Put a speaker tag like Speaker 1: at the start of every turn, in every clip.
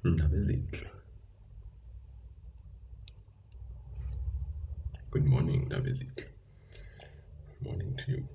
Speaker 1: David. Good morning, David. Morning to you.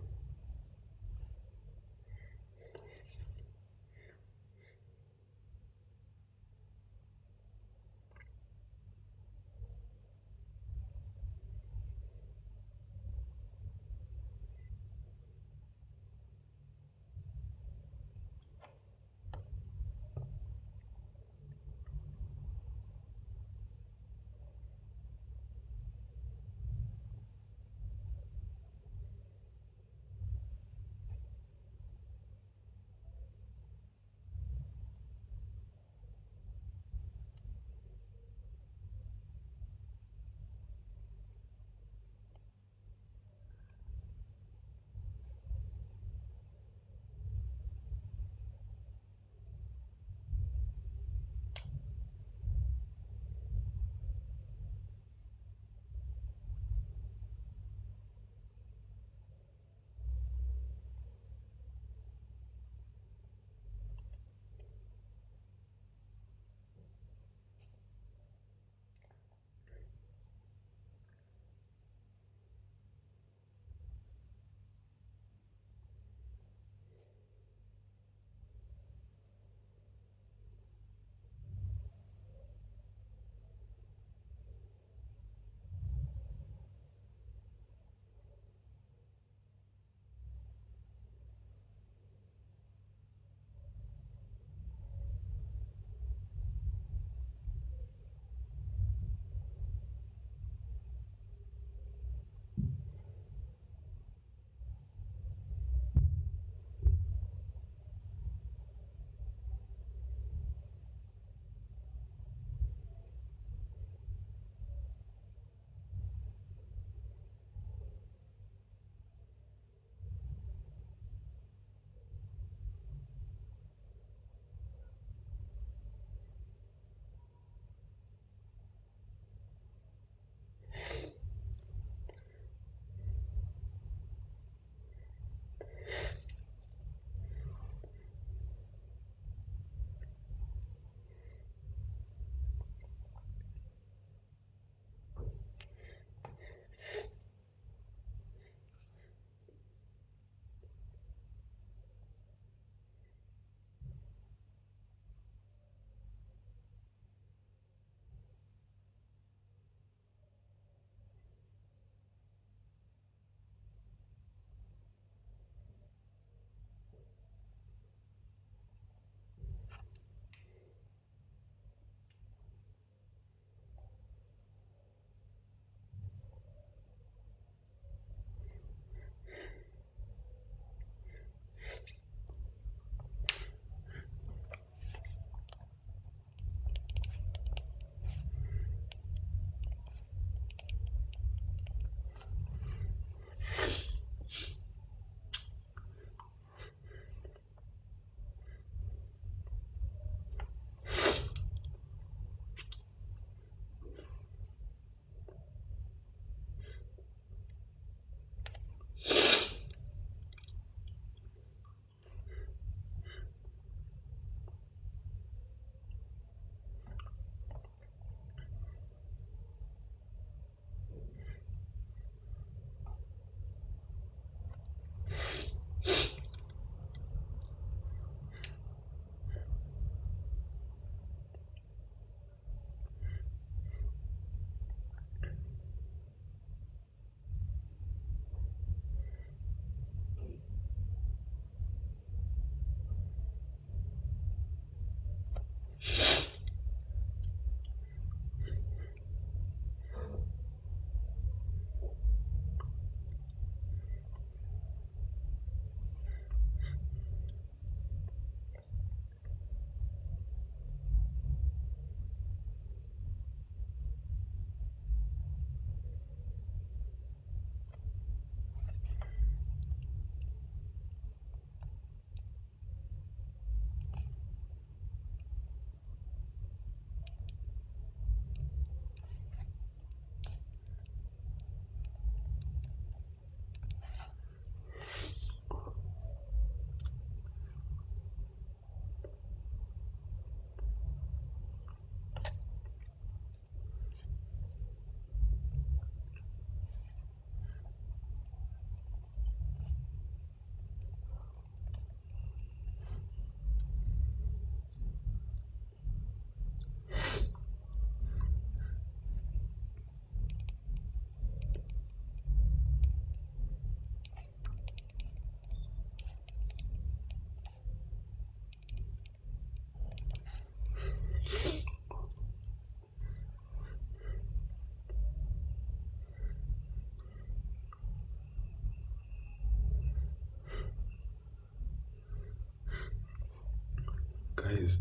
Speaker 1: Guys,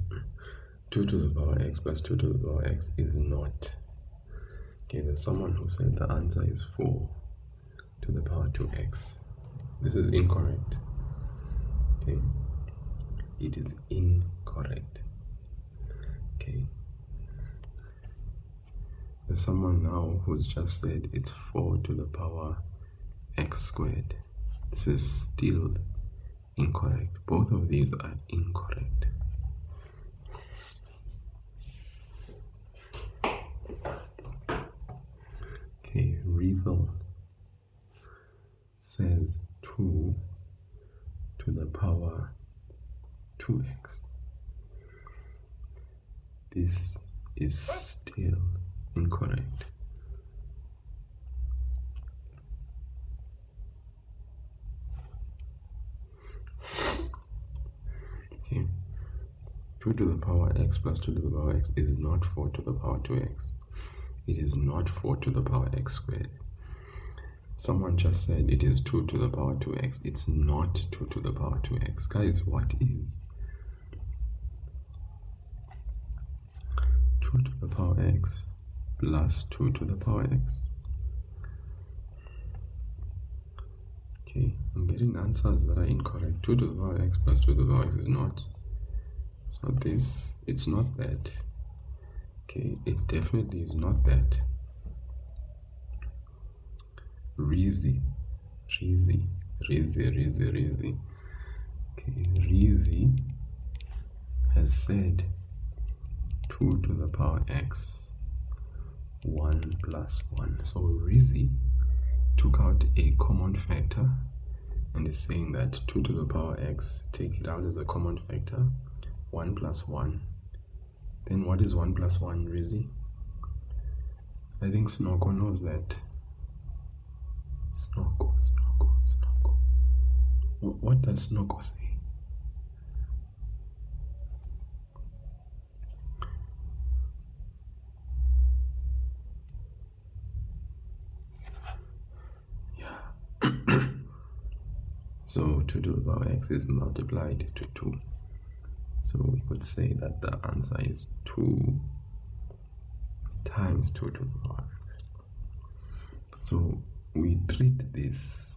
Speaker 1: 2 to the power x plus 2 to the power x is not. Okay, there's someone who said the answer is 4 to the power 2x. This is incorrect. Okay, it is incorrect. Okay, there's someone now who's just said it's 4 to the power x squared. This is still incorrect. Both of these are incorrect. Okay, Rethel says 2 to the power 2x. This is still incorrect. Okay, 2 to the power x plus 2 to the power x is not 4 to the power 2x. It is not 4 to the power x squared. Someone just said it is 2 to the power 2x. It's not 2 to the power 2x. Guys, what is 2 to the power x plus 2 to the power x? Okay, I'm getting answers that are incorrect. 2 to the power x plus 2 to the power x is not. It's not this. It's not that. Okay, it definitely is not that. Reezy. Okay, Reezy has said 2 to the power x 1 plus 1. So Reezy took out a common factor and is saying that 2 to the power x, take it out as a common factor, 1 plus 1. Then what is 1 plus 1, Reezy? I think Snoko knows that. Snoko. What does Snoko say? Yeah. So 2 to the power x is multiplied to 2. So we could say that the answer is 2 times 2 to the power x. So we treat this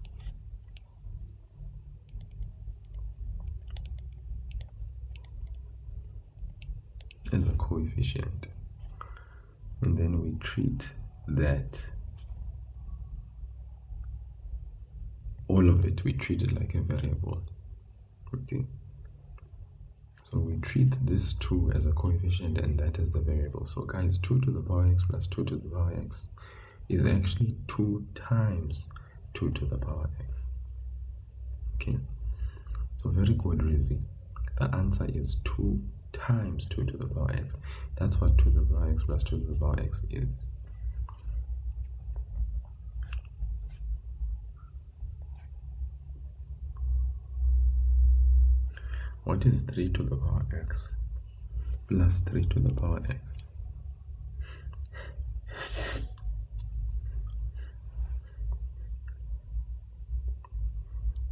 Speaker 1: as a coefficient, and then we treat that, all of it, we treat it like a variable. Okay, so we treat this 2 as a coefficient and that as the variable. So guys, 2 to the power x plus 2 to the power x is actually 2 times 2 to the power x. Okay, so very good, Rizzy. The answer is 2 times 2 to the power x. That's what 2 to the power x plus 2 to the power x is. What is 3 to the power x plus 3 to the power x?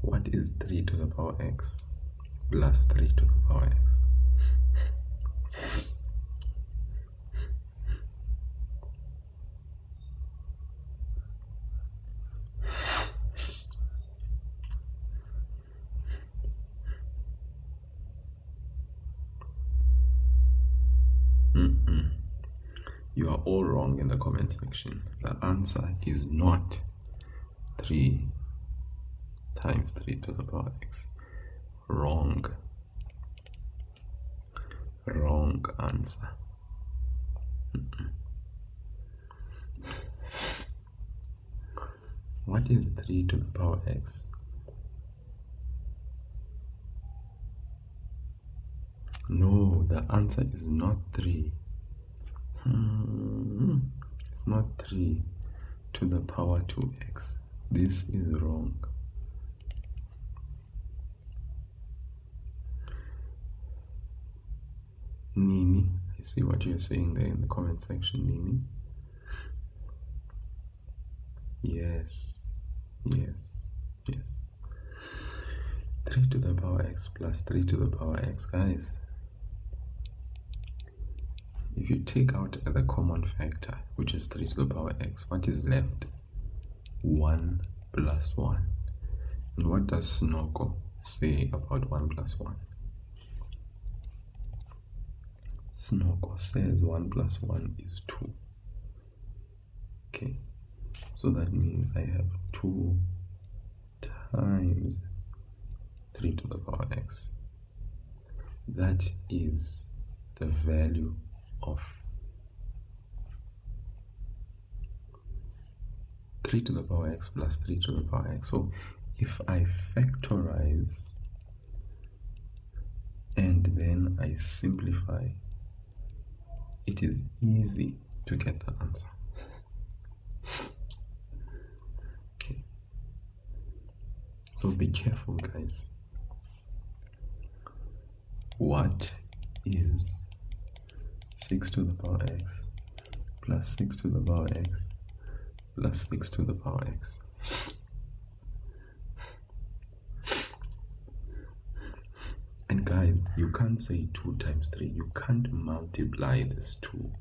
Speaker 1: What is 3 to the power x plus 3 to the power x? You are all wrong in the comment section. The answer is not 3 times 3 to the power x. Wrong. Wrong answer. What is 3 to the power x? No, the answer is not 3. It's not 3 to the power 2x. This is wrong. Nini, I see what you're saying there in the comment section, Nini. Yes. 3 to the power x plus 3 to the power x, guys. if you take out the common factor, which is 3 to the power x, what is left? 1 plus 1. And what does Snoko say about 1 plus 1? Snoko says 1 plus 1 is 2. Okay, so that means I have 2 times 3 to the power x. That is the value of 3 to the power x plus 3 to the power x. So if I factorize and then I simplify, it is easy to get the answer. Okay. So be careful, guys. What is 6 to the power x plus 6 to the power x plus 6 to the power x? And guys, you can't say 2 times 3. You can't multiply this 2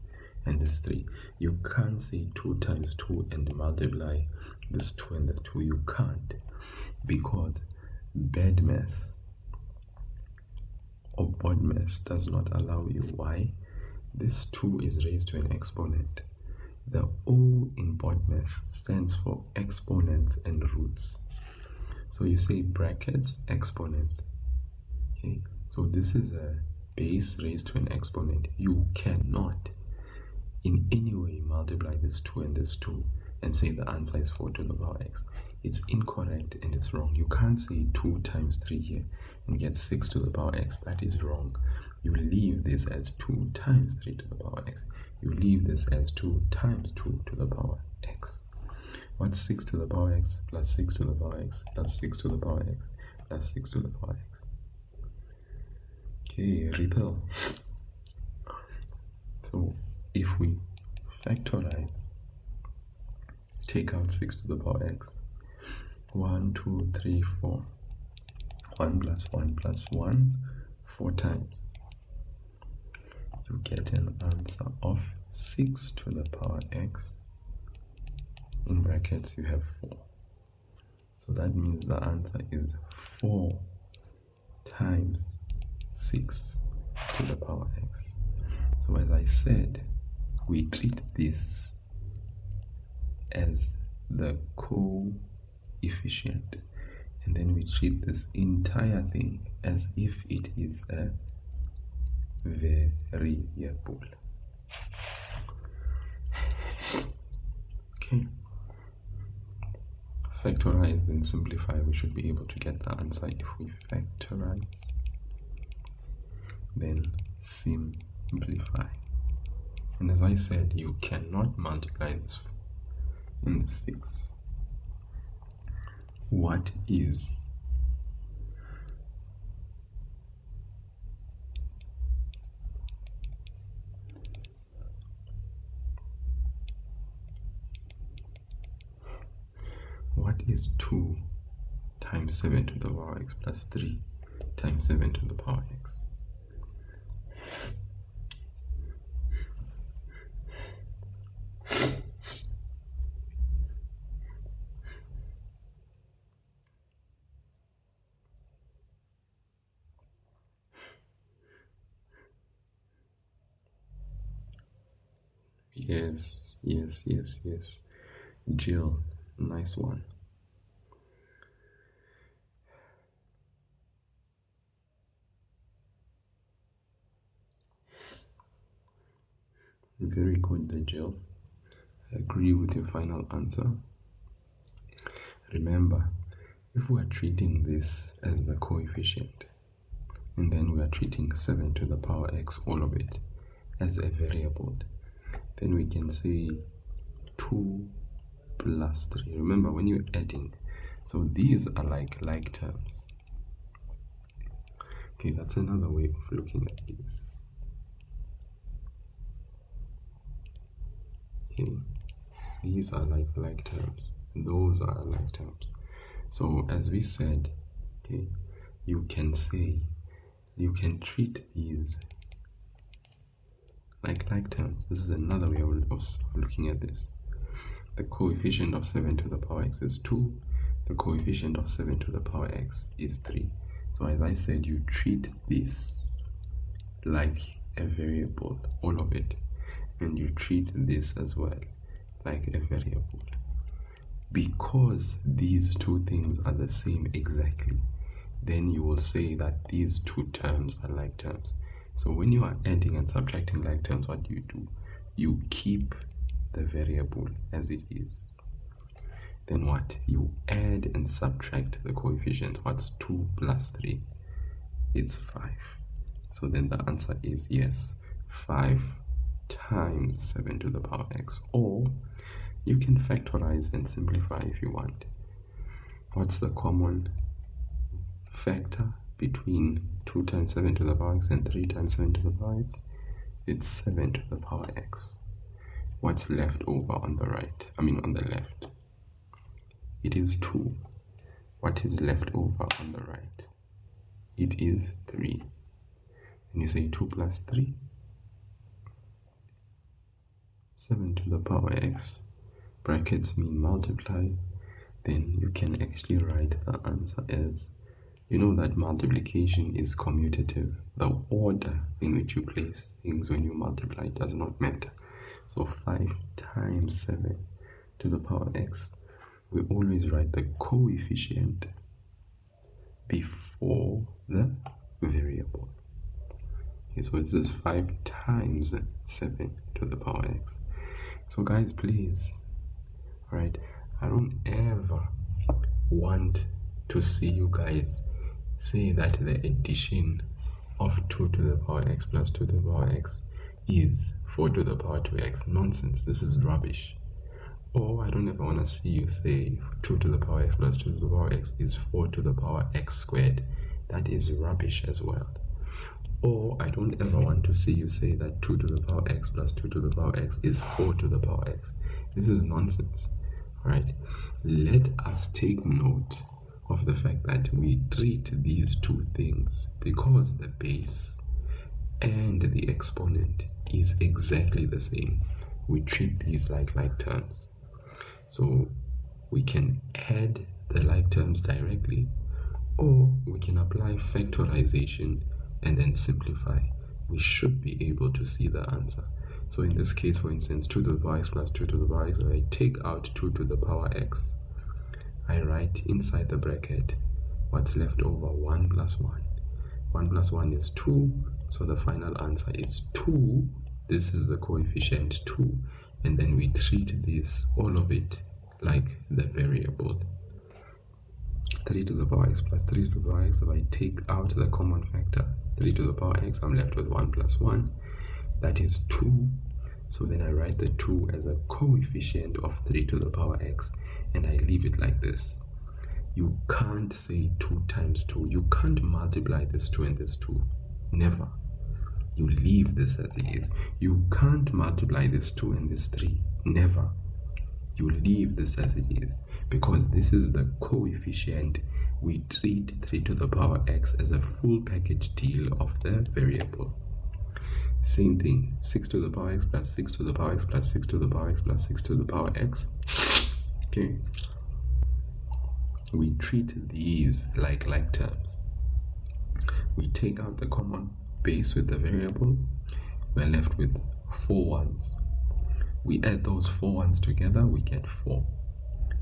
Speaker 1: and this 3. You can't say 2 times 2 and multiply this 2 and the 2. You can't, because bad math or BODMAS does not allow you. Why? This 2 is raised to an exponent. The O in BODMAS stands for exponents and roots. So you say brackets, exponents. Okay, so this is a base raised to an exponent. You cannot in any way multiply this 2 and this 2 and say the answer is 4 to the power x. It's incorrect and it's wrong. You can't say 2 times 3 here and get 6 to the power x. That is wrong. You leave this as 2 times 3 to the power x. You leave this as 2 times 2 to the power x. What's 6 to the power x plus 6 to the power x plus 6 to the power x plus 6 to the power x? Okay, retail. So if we factorize, take out 6 to the power x, 1, 2, 3, 4, 1 plus 1 plus 1, 4 times, you get an answer of 6 to the power x. In brackets you have 4. So that means the answer is 4 times 6 to the power x. So as I said, we treat this as the coefficient, and then we treat this entire thing as if it is a variable. Okay, factorize and simplify. We should be able to get the answer if we factorize, then simplify. And as I said, you cannot multiply this in the 6. What is what is 2 times 7 to the power x plus 3 times 7 to the power x? Yes, yes, yes, yes. Jill, nice one. Very good there, Jill. I agree with your final answer. Remember, if we are treating this as the coefficient, and then we are treating 7 to the power x, all of it, as a variable, then we can say 2 plus 3. Remember, when you're adding, so these are like terms. Okay, that's another way of looking at these. Okay, these are like terms. Those are like terms. So as we said, okay, you can say, you can treat these like terms. This is another way of looking at this. The coefficient of 7 to the power x is 2. The coefficient of 7 to the power x is 3. So as I said, you treat this like a variable, all of it, and you treat this as well like a variable. Because these two things are the same exactly, then you will say that these two terms are like terms. So when you are adding and subtracting like terms, what do? You keep the variable as it is. Then what? You add and subtract the coefficients. What's 2 plus 3? It's 5. So then the answer is yes, 5 times 7 to the power x. Or you can factorize and simplify if you want. What's the common factor between 2 times 7 to the power x and 3 times 7 to the power x? It's 7 to the power x. What's left over on the right? On the left. It is 2. What is left over on the right? It is 3. And you say 2 plus 3? 7 to the power x. Brackets mean multiply. Then you can actually write the answer as, you know that multiplication is commutative. The order in which you place things when you multiply does not matter. So 5 times 7 to the power x, we always write the coefficient before the variable. Okay, so this is 5 times 7 to the power x. So guys, please, right, I don't ever want to see you guys say that the addition of 2 to the power x plus 2 to the power x is 4 to the power 2x. Nonsense. This is rubbish. Or I don't ever want to see you say 2 to the power x plus 2 to the power x is 4 to the power x squared. That is rubbish as well. Or I don't ever want to see you say that 2 to the power x plus 2 to the power x is 4 to the power x. This is nonsense. Right? Let us take note of the fact that we treat these two things, because the base and the exponent is exactly the same. We treat these like terms. So we can add the like terms directly, or we can apply factorization and then simplify. We should be able to see the answer. So in this case, for instance, 2 to the power x plus 2 to the power x, I take out 2 to the power x. I write inside the bracket what's left over, 1 plus 1. 1 plus 1 is 2, so the final answer is 2. This is the coefficient 2, and then we treat this, all of it, like the variable. 3 to the power x plus 3 to the power x, if I take out the common factor, 3 to the power x, I'm left with 1 plus 1. That is 2. So then I write the 2 as a coefficient of 3 to the power x, and I leave it like this. You can't say 2 times 2. You can't multiply this 2 and this 2. Never. You leave this as it is. You can't multiply this 2 and this 3. Never. You leave this as it is, because this is the coefficient. We treat 3 to the power x as a full package deal of the variable. Same thing, 6 to the power x plus 6 to the power x plus 6 to the power x plus 6 to the power x. Okay. We treat these like terms. We take out the common base with the variable. We're left with 4 ones. We add those 4 ones together, we get 4.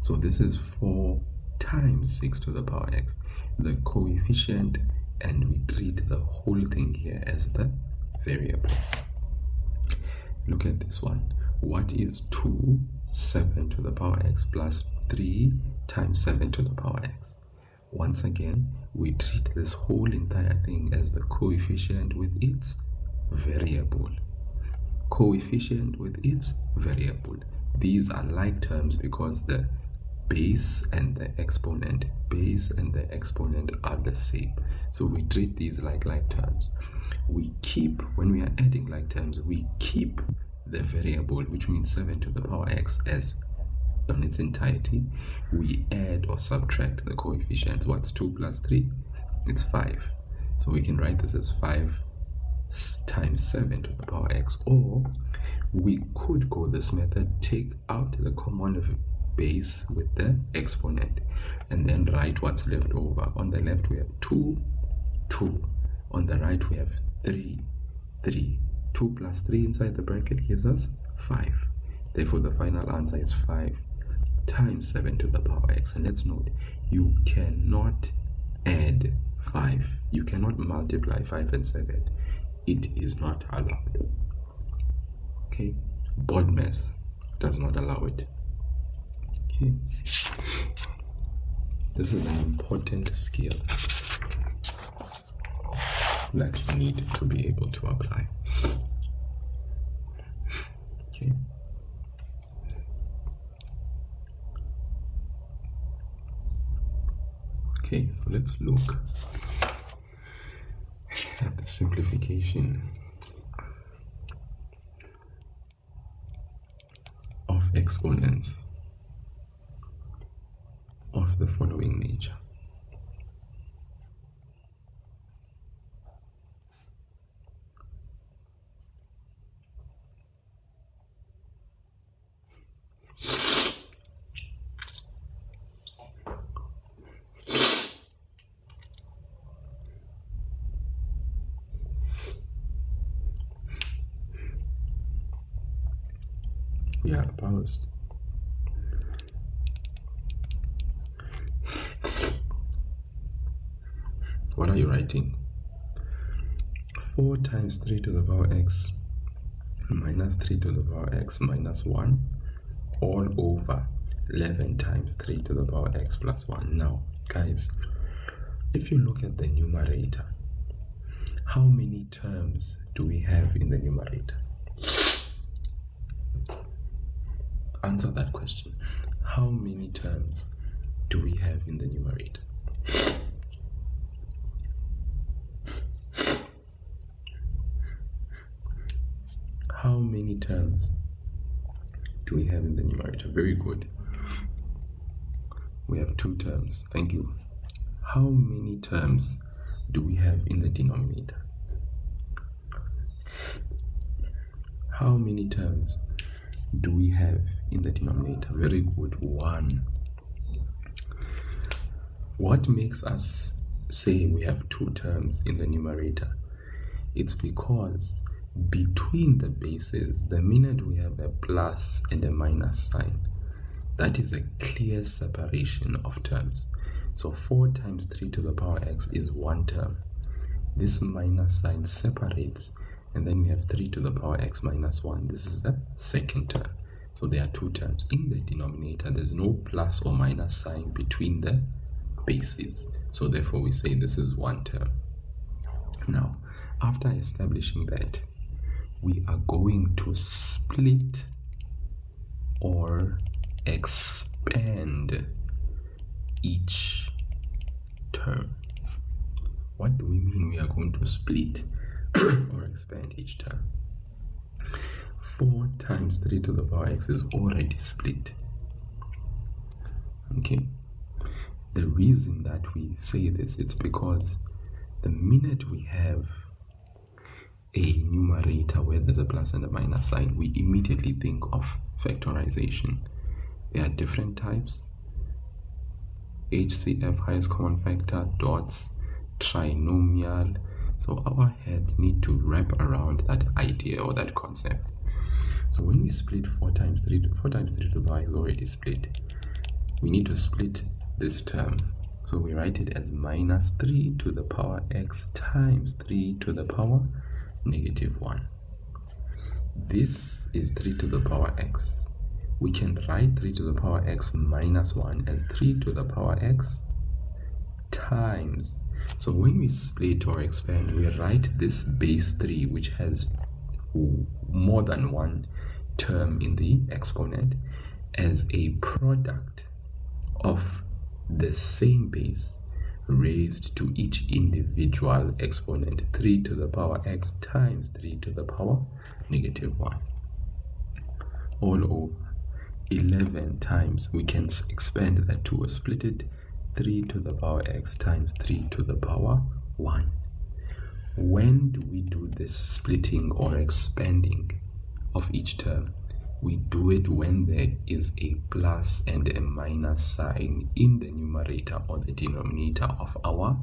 Speaker 1: So this is 4 times 6 to the power x, the coefficient, and we treat the whole thing here as the variable. Look at this one. What is 2 7 to the power x plus 3 times 7 to the power x? Once again, we treat this whole entire thing as the coefficient with its variable. Coefficient with its variable. These are like terms because the base and the exponent are the same. So we treat these like terms. We keep, when we are adding like terms, we keep the variable, which means 7 to the power x, as on its entirety. We add or subtract the coefficients. What's 2 plus 3? It's 5. So we can write this as 5 times 7 to the power x. Or we could go this method, take out the common base with the exponent, and then write what's left over. On the left we have 2, 2. On the right we have 3, 3. 2 plus 3 inside the bracket gives us 5. Therefore the final answer is 5 times 7 to the power x. And let's note, you cannot add 5. You cannot multiply 5 and 7. It is not allowed. Okay, board math does not allow it. Okay, this is an important skill that you need to be able to apply. Okay. Okay, so let's look at the simplification of exponents of the following nature. We are opposed. What are you writing? 4 times 3 to the power x minus 3 to the power x minus 1 all over 11 times 3 to the power x plus 1. Now, guys, if you look at the numerator, how many terms do we have in the numerator? Answer that question. How many terms do we have in the numerator? How many terms do we have in the numerator? Very good. We have 2 terms. Thank you. How many terms do we have in the denominator? How many terms do we have in the denominator? Very good. 1. What makes us say we have 2 terms in the numerator? It's because between the bases, the minute we have a plus and a minus sign, that is a clear separation of terms. So 4 times 3 to the power x is 1 term. This minus sign separates, and then we have 3 to the power x minus 1. This is the second term. So there are 2 terms. In the denominator, there's no plus or minus sign between the bases. So therefore we say this is 1 term. Now, after establishing that, we are going to split or expand each term. What do we mean we are going to split or expand each term? 4 times 3 to the power x is already split. Okay. The reason that we say this, it's because the minute we have a numerator where there's a plus and a minus sign, we immediately think of factorization. There are different types: HCF, highest common factor, dots, trinomial. So our heads need to wrap around that idea or that concept. So when we split 4 times 3 to the power is already split. We need to split this term. So we write it as minus 3 to the power x times 3 to the power negative 1. This is 3 to the power x. We can write 3 to the power x minus 1 as 3 to the power x times. So when we split or expand, we write this base 3, which has more than 1 term in the exponent, as a product of the same base raised to each individual exponent, 3 to the power x times 3 to the power negative 1, all over 11 times. We can expand that to split it, 3 to the power x times 3 to the power 1. when do we do this splitting or expanding of each term? We do it when there is a plus and a minus sign in the numerator or the denominator of our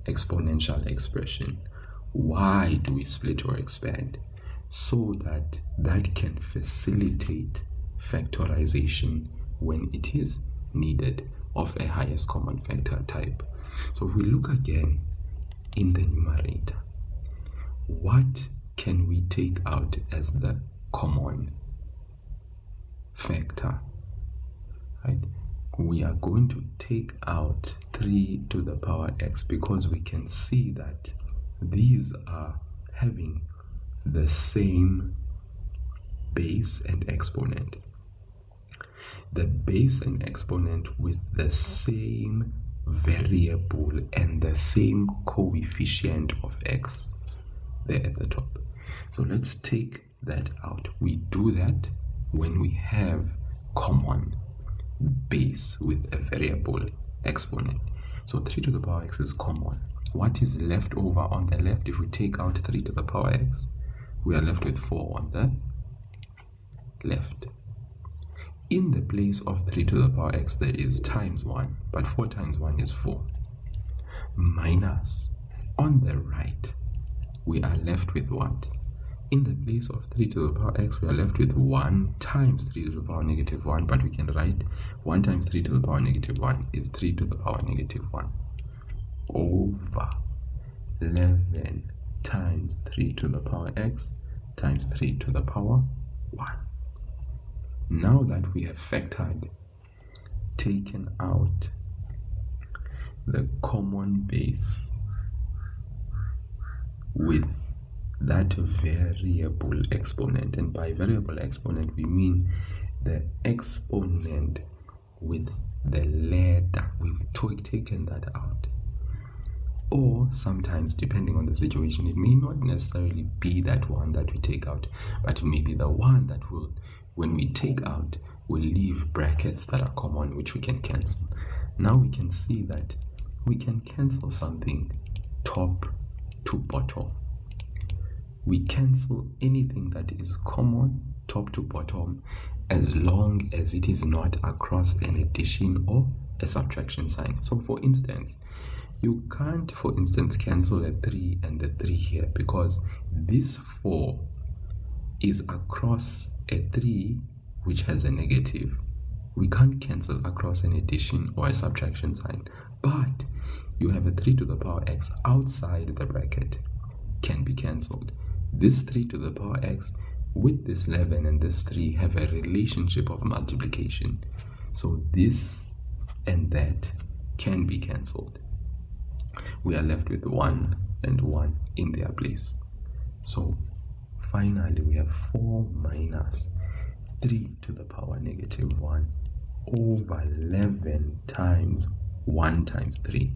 Speaker 1: exponential expression. Why do we split or expand? So that can facilitate factorization when it is needed of a highest common factor type. So if we look again in the numerator, what can we take out as the common factor? Right? We are going to take out 3 to the power x because we can see that these are having the same base and exponent. The base and exponent with the same variable and the same coefficient of x there at the top. So let's take that out. We do that when we have common base with a variable exponent. So 3 to the power x is common. What is left over on the left? If we take out 3 to the power x, we are left with 4 on the left. In the place of 3 to the power x, there is times 1, but 4 times 1 is 4. Minus, on the right, we are left with what? In the place of 3 to the power x, we are left with 1 times 3 to the power negative 1, but we can write 1 times 3 to the power negative 1 is 3 to the power negative 1 over 11 times 3 to the power x times 3 to the power 1. Now that we have factored, taken out the common base with that variable exponent, and by variable exponent we mean the exponent with the letter, we've taken that out. Or sometimes, depending on the situation, it may not necessarily be that one that we take out, but it may be the one that will, when we take out, will leave brackets that are common, which we can cancel. Now we can see that we can cancel something top to bottom. We cancel anything that is common top to bottom as long as it is not across an addition or a subtraction sign. So for instance, you can't, for instance, cancel a 3 and a 3 here because this 4 is across a 3 which has a negative. We can't cancel across an addition or a subtraction sign, but you have a 3 to the power x outside the bracket can be cancelled. This 3 to the power x with this 11 and this 3 have a relationship of multiplication. So this and that can be cancelled. We are left with 1 and 1 in their place. So finally we have 4 minus 3 to the power negative 1 over 11 times 1 times 3.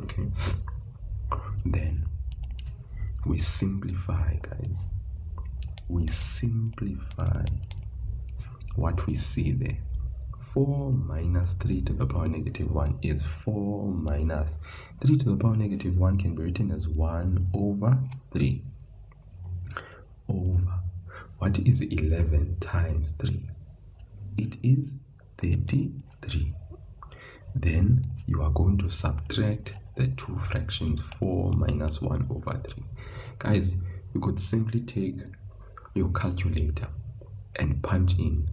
Speaker 1: Okay, then we simplify, guys. We simplify what we see there. 4 minus 3 to the power negative 1 is 4 minus 3 to the power negative 1 can be written as 1 over 3 over, what is 11 times 3? It is 33. Then you are going to subtract the two fractions, 4 minus 1 over 3. Guys, you could simply take your calculator and punch in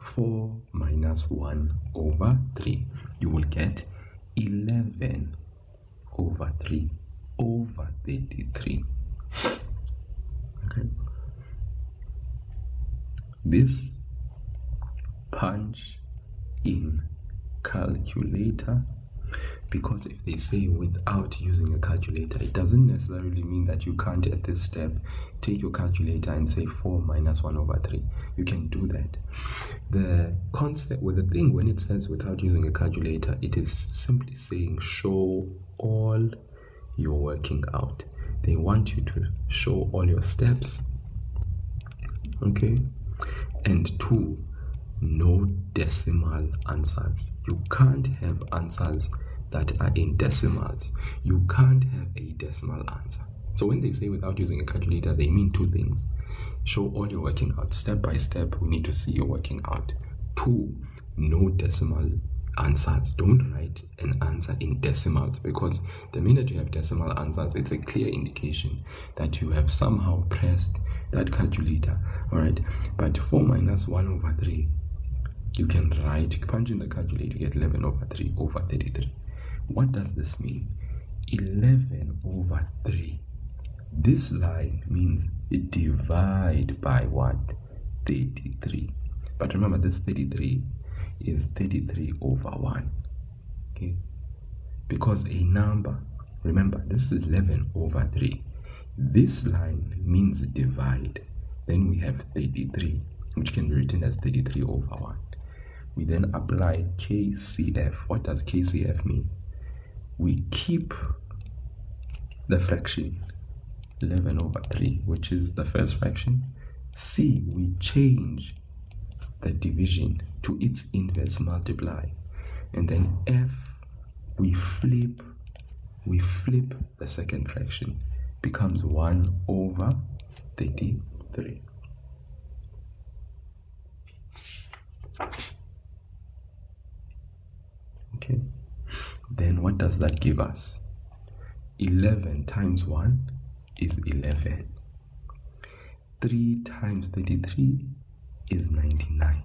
Speaker 1: 4 minus 1 over 3. You will get 11 over 3 over 33. Okay. This punch in calculator, because if they say without using a calculator, it doesn't necessarily mean that you can't at this step take your calculator and say 4 minus 1 over 3. You can do that. The concept with the thing when it says without using a calculator, it is simply saying show all you're working out. They want you to show all your steps, okay, and 2, no decimal answers. You can't have answers that are in decimals, you can't have a decimal answer. So when they say without using a calculator, they mean two things. Show all your working out step by step. We need to see your working out. 2, no decimal answers. Don't write an answer in decimals, because the minute you have decimal answers, it's a clear indication that you have somehow pressed that calculator. All right, but 4 minus 1 over 3, you can write, punch in the calculator, you get 11 over 3 over 33. What does this mean? 11 over 3. This line means divide by what? 33. But remember, this 33 is 33 over 1. Okay? Because a number, remember, this is 11 over 3. This line means divide. Then we have 33, which can be written as 33 over 1. We then apply KCF. What does KCF mean? We keep the fraction 11 over 3, which is the first fraction. C, we change the division to its inverse, multiply. And then F, we flip the second fraction, becomes 1 over 33. Okay, then what does that give us? 11 times 1 is 11. 3 times 33 is 99.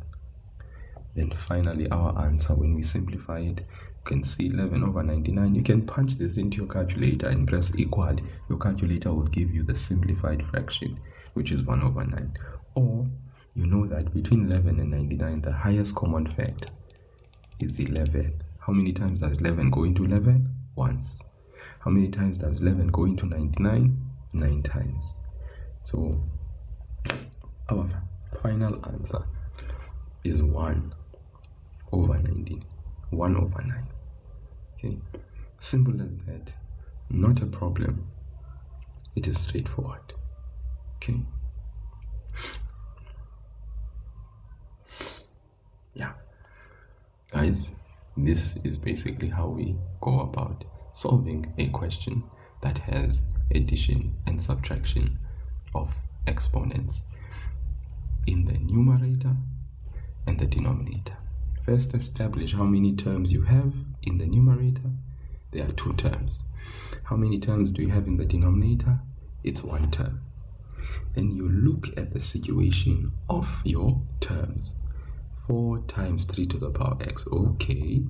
Speaker 1: Then finally our answer, when we simplify it, you can see 11 over 99. You can punch this into your calculator and press equal. Your calculator will give you the simplified fraction, which is 1 over 9. Or you know that between 11 and 99, the highest common factor is 11. How many times does 11 go into 11? Once. How many times does 11 go into 99? 9 times. So our final answer is 1 over 19. 1 over 9. Okay, simple as that. Not a problem. It is straightforward. Okay. Yeah, guys, this is basically how we go about solving a question that has addition and subtraction of exponents in the numerator and the denominator. First, establish how many terms you have in the numerator. There are 2 terms. How many terms do you have in the denominator? It's 1 term. Then you look at the situation of your terms. 4 times 3 to the power x, okay.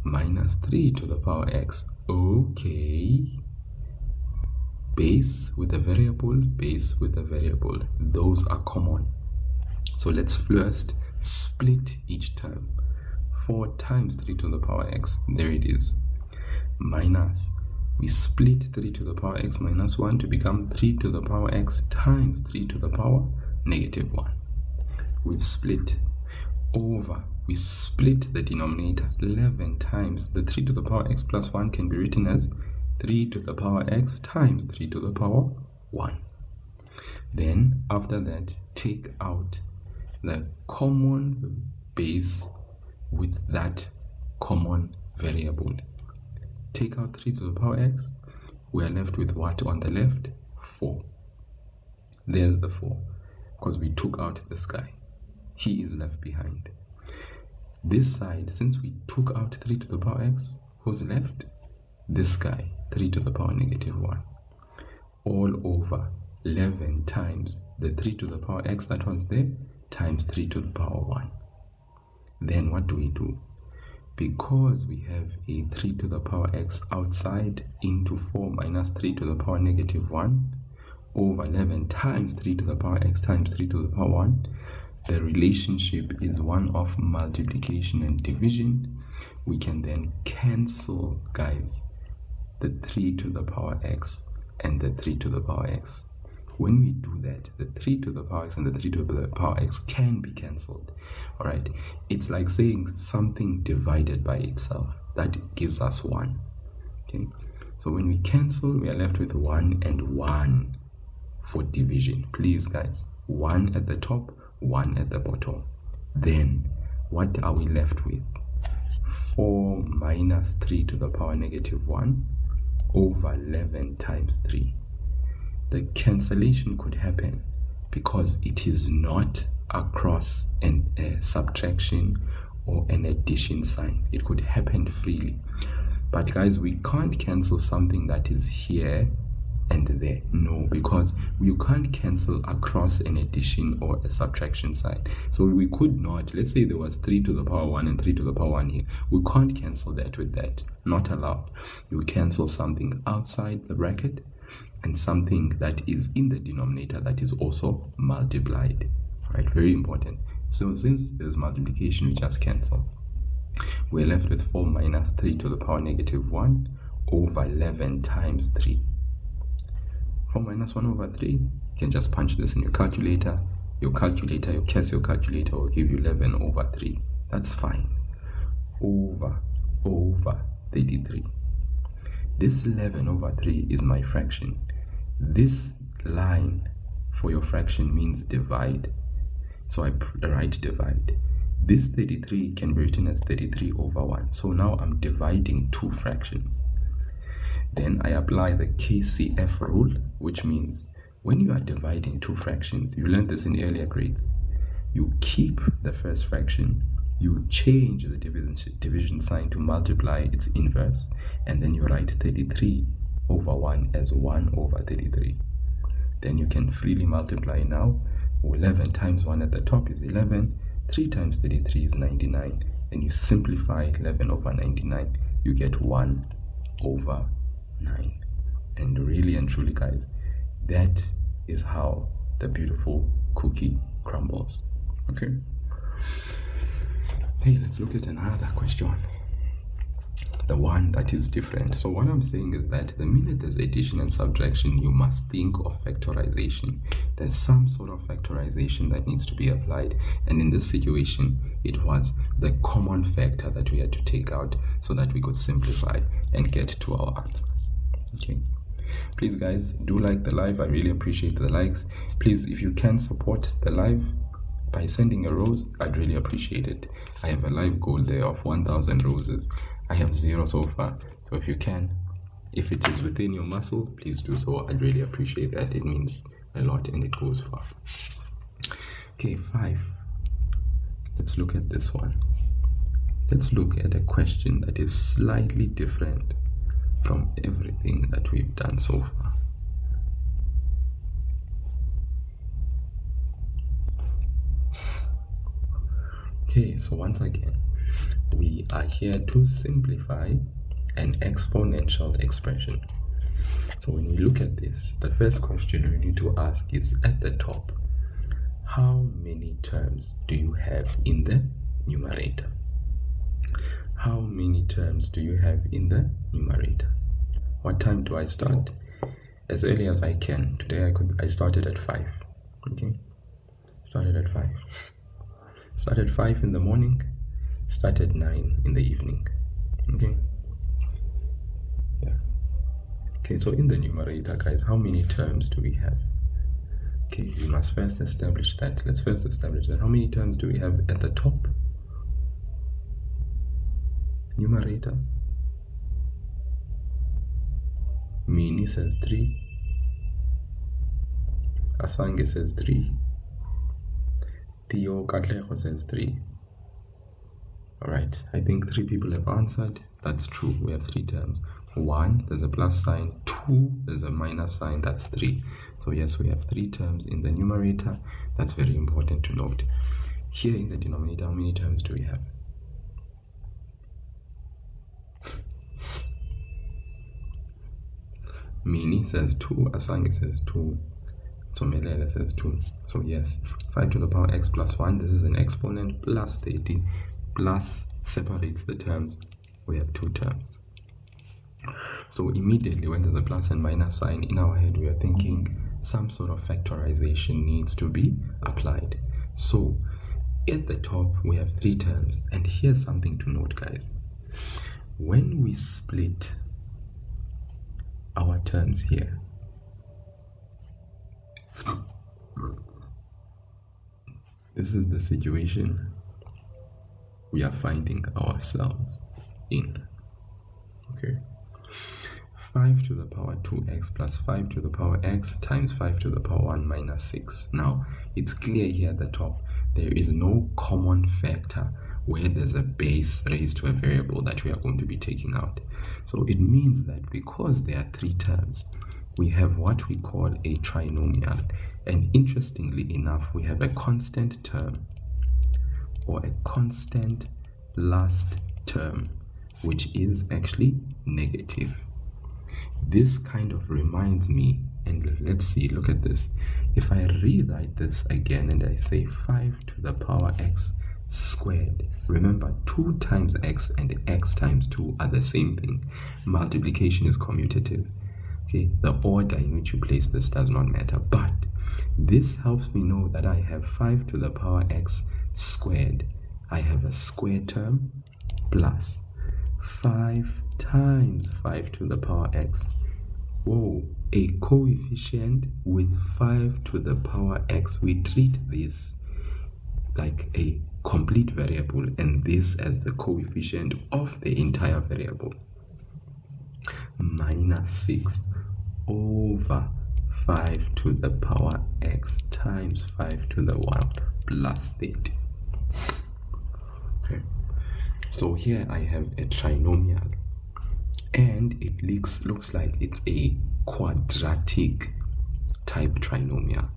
Speaker 1: Minus 3 to the power x, okay. Base with a variable, base with a variable. Those are common. So let's first split each term. 4 times 3 to the power x, there it is. Minus, we split 3 to the power x minus 1 to become 3 to the power x times 3 to the power negative 1. We've split. Over, we split the denominator. 11 times the 3 to the power x plus 1 can be written as 3 to the power x times 3 to the power 1. Then after that, take out the common base with that common variable. Take out 3 to the power x, we are left with what on the left? 4. There's the 4, because we took out this guy. He is left behind. This side, since we took out 3 to the power x, who's left? This guy, 3 to the power negative 1. All over 11 times the 3 to the power x that was there, times 3 to the power 1. Then what do we do? Because we have a 3 to the power x outside into 4 minus 3 to the power negative 1 over 11 times 3 to the power x times 3 to the power 1, the relationship is one of multiplication and division. We can then cancel, guys, the 3 to the power x and the 3 to the power x. When we do that, the 3 to the power x and the 3 to the power x can be cancelled. All right, it's like saying something divided by itself. That gives us 1. Okay, so when we cancel, we are left with 1 and 1 for division. Please, guys, 1 at the top, 1 at the bottom. Then what are we left with? 4 minus 3 to the power negative 1 over 11 times 3. The cancellation could happen because it is not across a subtraction or an addition sign. It could happen freely. But guys, we can't cancel something that is here and there. No, because you can't cancel across an addition or a subtraction sign. So we could not, let's say there was 3 to the power 1 and 3 to the power 1 here. We can't cancel that with that. Not allowed. You cancel something outside the bracket and something that is in the denominator that is also multiplied. Right, very important. So since there's multiplication, we just cancel. We're left with 4 minus 3 to the power negative 1 over 11 times 3. 4 minus 1 over 3, you can just punch this in your calculator. Your Casio calculator will give you 11 over 3. That's fine. Over 33. This 11 over 3 is my fraction. This line for your fraction means divide. So I write divide. This 33 can be written as 33 over 1. So now I'm dividing two fractions. Then I apply the KCF rule, which means when you are dividing two fractions, you learned this in earlier grades, you keep the first fraction, you change the division sign to multiply its inverse, and then you write 33 over 1 as 1 over 33. Then you can freely multiply now. 11 times 1 at the top is 11, 3 times 33 is 99, and you simplify 11 over 99, you get 1 over 9. And really and truly, guys, that is how the beautiful cookie crumbles. Okay, hey, let's look at another question, the one that is different. So what I'm saying is that the minute there's addition and subtraction, you must think of factorization. There's some sort of factorization that needs to be applied, and in this situation it was the common factor that we had to take out so that we could simplify and get to our answer. Okay, please guys, do like the live. I really appreciate the likes. Please, if you can support the live by sending a rose, I'd really appreciate it. I have a live goal there of 1,000 roses. I have 0 so far, so if you can, if it is within your muscle, please do so. I'd really appreciate that. It means a lot and it goes far. Okay, 5. Let's look at this one. Let's look at a question that is slightly different from everything that we've done so far. Okay, so once again, we are here to simplify an exponential expression. So when we look at this, the first question we need to ask is at the top, how many terms do you have in the numerator? How many terms do you have in the numerator? What time do I start? As early as I can. Today I started at 5. Okay, started at 5. Started 5 in the morning, started 9 in the evening. Okay, yeah. Okay, so in the numerator, guys, how many terms do we have? Okay, we must first establish that. Let's first establish that. How many terms do we have at the top? Numerator. Mini says 3. Asange says 3. Theo Katlejo says 3. Alright, I think 3 people have answered. That's true. We have 3 terms. 1, there's a plus sign. 2, there's a minus sign. That's 3. So yes, we have 3 terms in the numerator. That's very important to note. Here in the denominator, how many terms do we have? Mini says 2, Asange says 2, Somelele says 2. So yes, 5 to the power x plus 1, this is an exponent, plus 30, plus separates the terms, we have 2 terms. So immediately when there's a plus and minus sign in our head, we are thinking some sort of factorization needs to be applied. So at the top we have 3 terms, and here's something to note, guys. When we split our terms here, this is the situation we are finding ourselves. in. Okay. 5 to the power 2x plus 5 to the power x times 5 to the power 1 minus 6. Now, it's clear here at the top, there is no common factor where there's a base raised to a variable that we are going to be taking out. So it means that because there are 3 terms, we have what we call a trinomial. And interestingly enough, we have a constant term or a constant last term, which is actually negative. This kind of reminds me, and let's see, look at this. If I rewrite this again and I say 5 to the power x squared, remember 2 times x and x times 2 are the same thing. Multiplication is commutative. Okay, the order in which you place this does not matter, but this helps me know that I have 5 to the power x squared. I have a square term plus 5 times 5 to the power x. Whoa, a coefficient with 5 to the power x. We treat this like a complete variable and this as the coefficient of the entire variable. Minus 6 over 5 to the power x times 5 to the 1 plus 30. Okay. So here I have a trinomial and it looks like it's a quadratic type trinomial.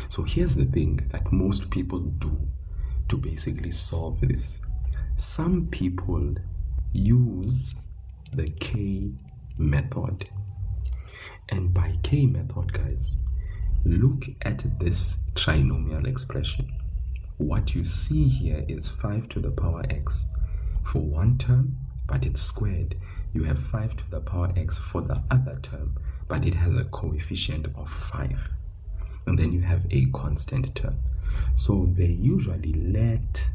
Speaker 1: So here's the thing that most people do to basically solve this. Some people use the K method. And by K method, guys, look at this trinomial expression. What you see here is 5 to the power x for one term, but it's squared. You have 5 to the power x for the other term, but it has a coefficient of 5. And then you have a constant term. So they usually let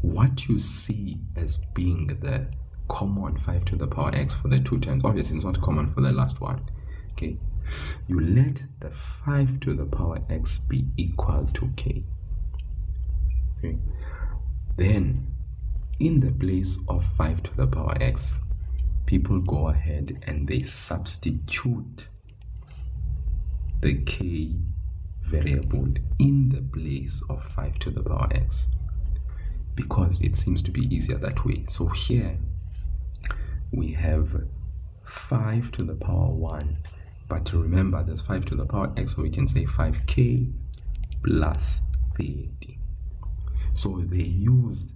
Speaker 1: what you see as being the common 5 to the power x for the 2 terms, obviously it's not common for the last one, okay? You let the 5 to the power x be equal to k. Okay. Then in the place of 5 to the power x, people go ahead and they substitute the k variable in the place of 5 to the power x because it seems to be easier that way. So here we have 5 to the power 1, but remember there's 5 to the power x, so we can say 5k plus 30. So they use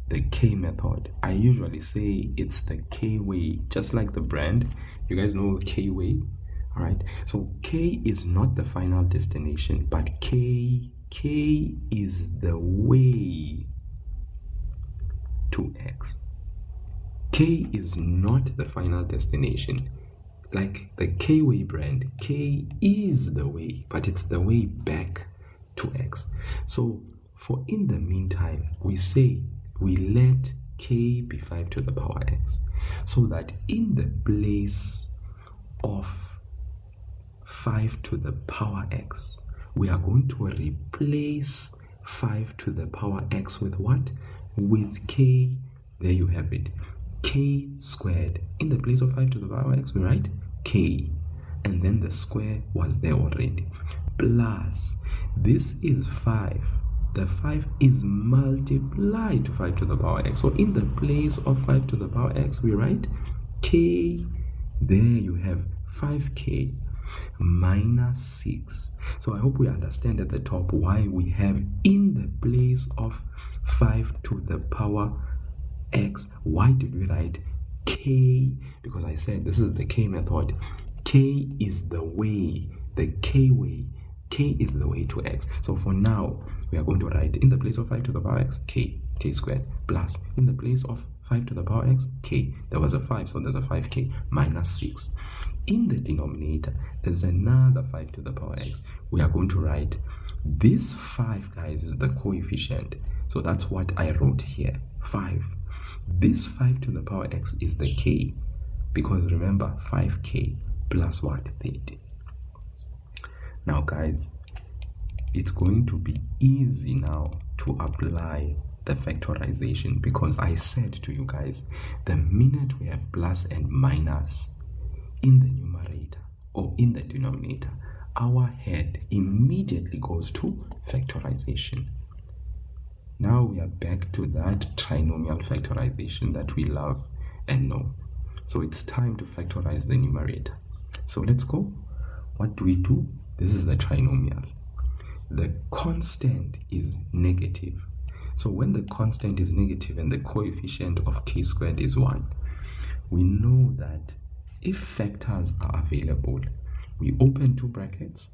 Speaker 1: the K method. I usually say it's the K way, just like the brand. You guys know the K way, all right? So K is not the final destination, but K is the way to X. K is not the final destination. Like the K way brand, K is the way, but it's the way back to X. So for in the meantime, we say we let k be 5 to the power x, so that in the place of 5 to the power x, we are going to replace 5 to the power x with what? With k. There you have it, k squared. In the place of 5 to the power x, we write k, and then the square was there already, plus this is 5. The 5 is multiplied to 5 to the power x. So in the place of 5 to the power x, we write k. There you have 5k minus 6. So I hope we understand at the top why we have in the place of 5 to the power x, why did we write k? Because I said this is the K method. K is the way, the K way. K is the way to x. So for now, we are going to write in the place of 5 to the power x, k squared, plus in the place of 5 to the power x, k. There was a 5, so there's a 5k minus 6. In the denominator, there's another 5 to the power x. We are going to write this 5, guys, is the coefficient. So that's what I wrote here, 5. This 5 to the power x is the k, because remember, 5k plus what? 30. Now, guys, it's going to be easy now to apply the factorization, because I said to you guys, the minute we have plus and minus in the numerator or in the denominator, our head immediately goes to factorization. Now we are back to that trinomial factorization that we love and know. So it's time to factorize the numerator. So let's go. What do? This is the trinomial. The constant is negative. So when the constant is negative and the coefficient of k squared is 1, we know that if factors are available, we open two brackets.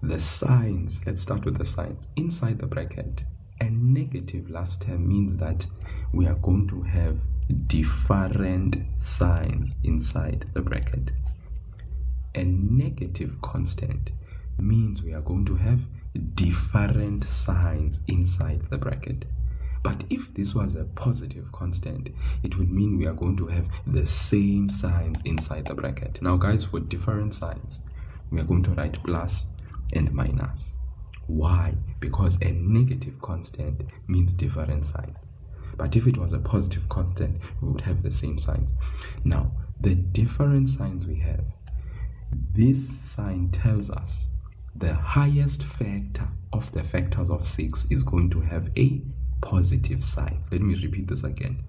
Speaker 1: The signs, let's start with the signs. Inside the bracket, a negative last term means that we are going to have different signs inside the bracket. A negative constant means we are going to have different signs inside the bracket. But if this was a positive constant, it would mean we are going to have the same signs inside the bracket. Now guys, for different signs, we are going to write plus and minus. Why? Because a negative constant means different signs. But if it was a positive constant, we would have the same signs. Now, the different signs we have, this sign tells us the highest factor of the factors of 6 is going to have a positive sign. Let me repeat this again.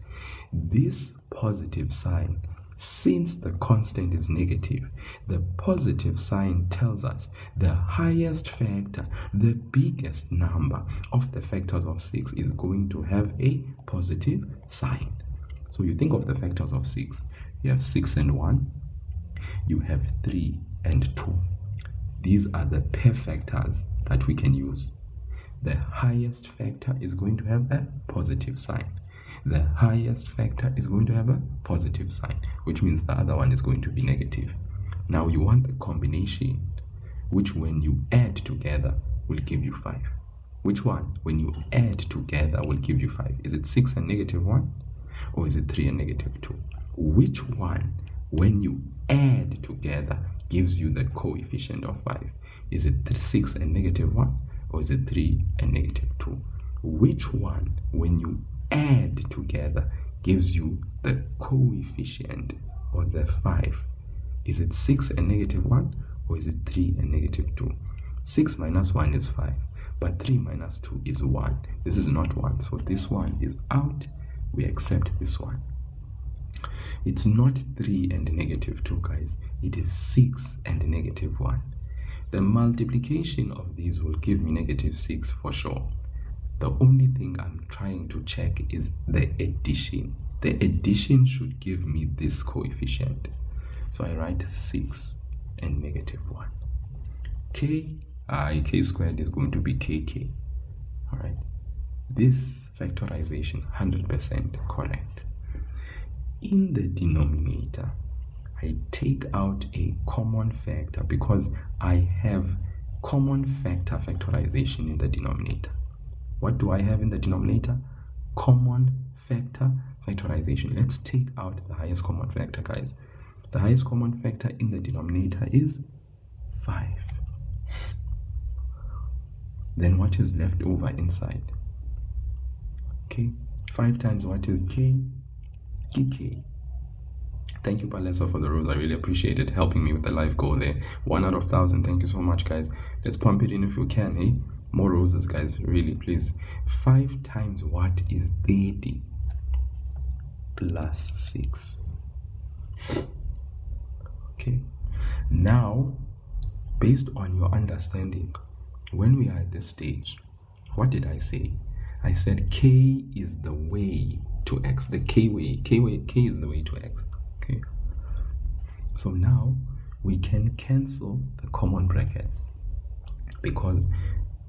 Speaker 1: This positive sign, since the constant is negative, the positive sign tells us the highest factor, the biggest number of the factors of 6 is going to have a positive sign. So you think of the factors of 6. You have 6 and 1. You have 3 and 2. These are the pair factors that we can use. The highest factor is going to have a positive sign. The highest factor is going to have a positive sign, which means the other one is going to be negative. Now you want the combination, which when you add together will give you 5. Which one, when you add together, will give you 5? Is it 6 and negative 1? Or is it 3 and negative 2? Which one, when you add together, gives you the coefficient of 5? Is it 6 and negative 1? Or is it 3 and negative 2? Which one, when you add together, gives you the coefficient or the 5? Is it 6 and negative 1? Or is it 3 and negative 2? 6 minus 1 is 5, but 3 minus 2 is 1. This is not 1, so this one is out. We accept this one. It's not 3 and negative 2, guys. It is 6 and negative 1. The multiplication of these will give me negative 6 for sure. The only thing I'm trying to check is the addition. The addition should give me this coefficient. So I write 6 and negative 1. K squared is going to be kk. All right. This factorization 100% correct. In the denominator, I take out a common factor because I have common factor factorization in the denominator. What do I have in the denominator? Common factor factorization. Let's take out the highest common factor, guys. The highest common factor in the denominator is 5. Then what is left over inside? Okay, 5 times what is k? K. Thank you, Palesa, for the rose. I really appreciate it, helping me with the live goal there. 1 out of 1,000. Thank you so much, guys. Let's pump it in if you can, hey? More roses, guys, really, please. 5 times what is 30 plus 6? Okay. Now, based on your understanding, when we are at this stage, what did I say? I said k is the way to x. The k is the way to x. Okay. So now we can cancel the common brackets because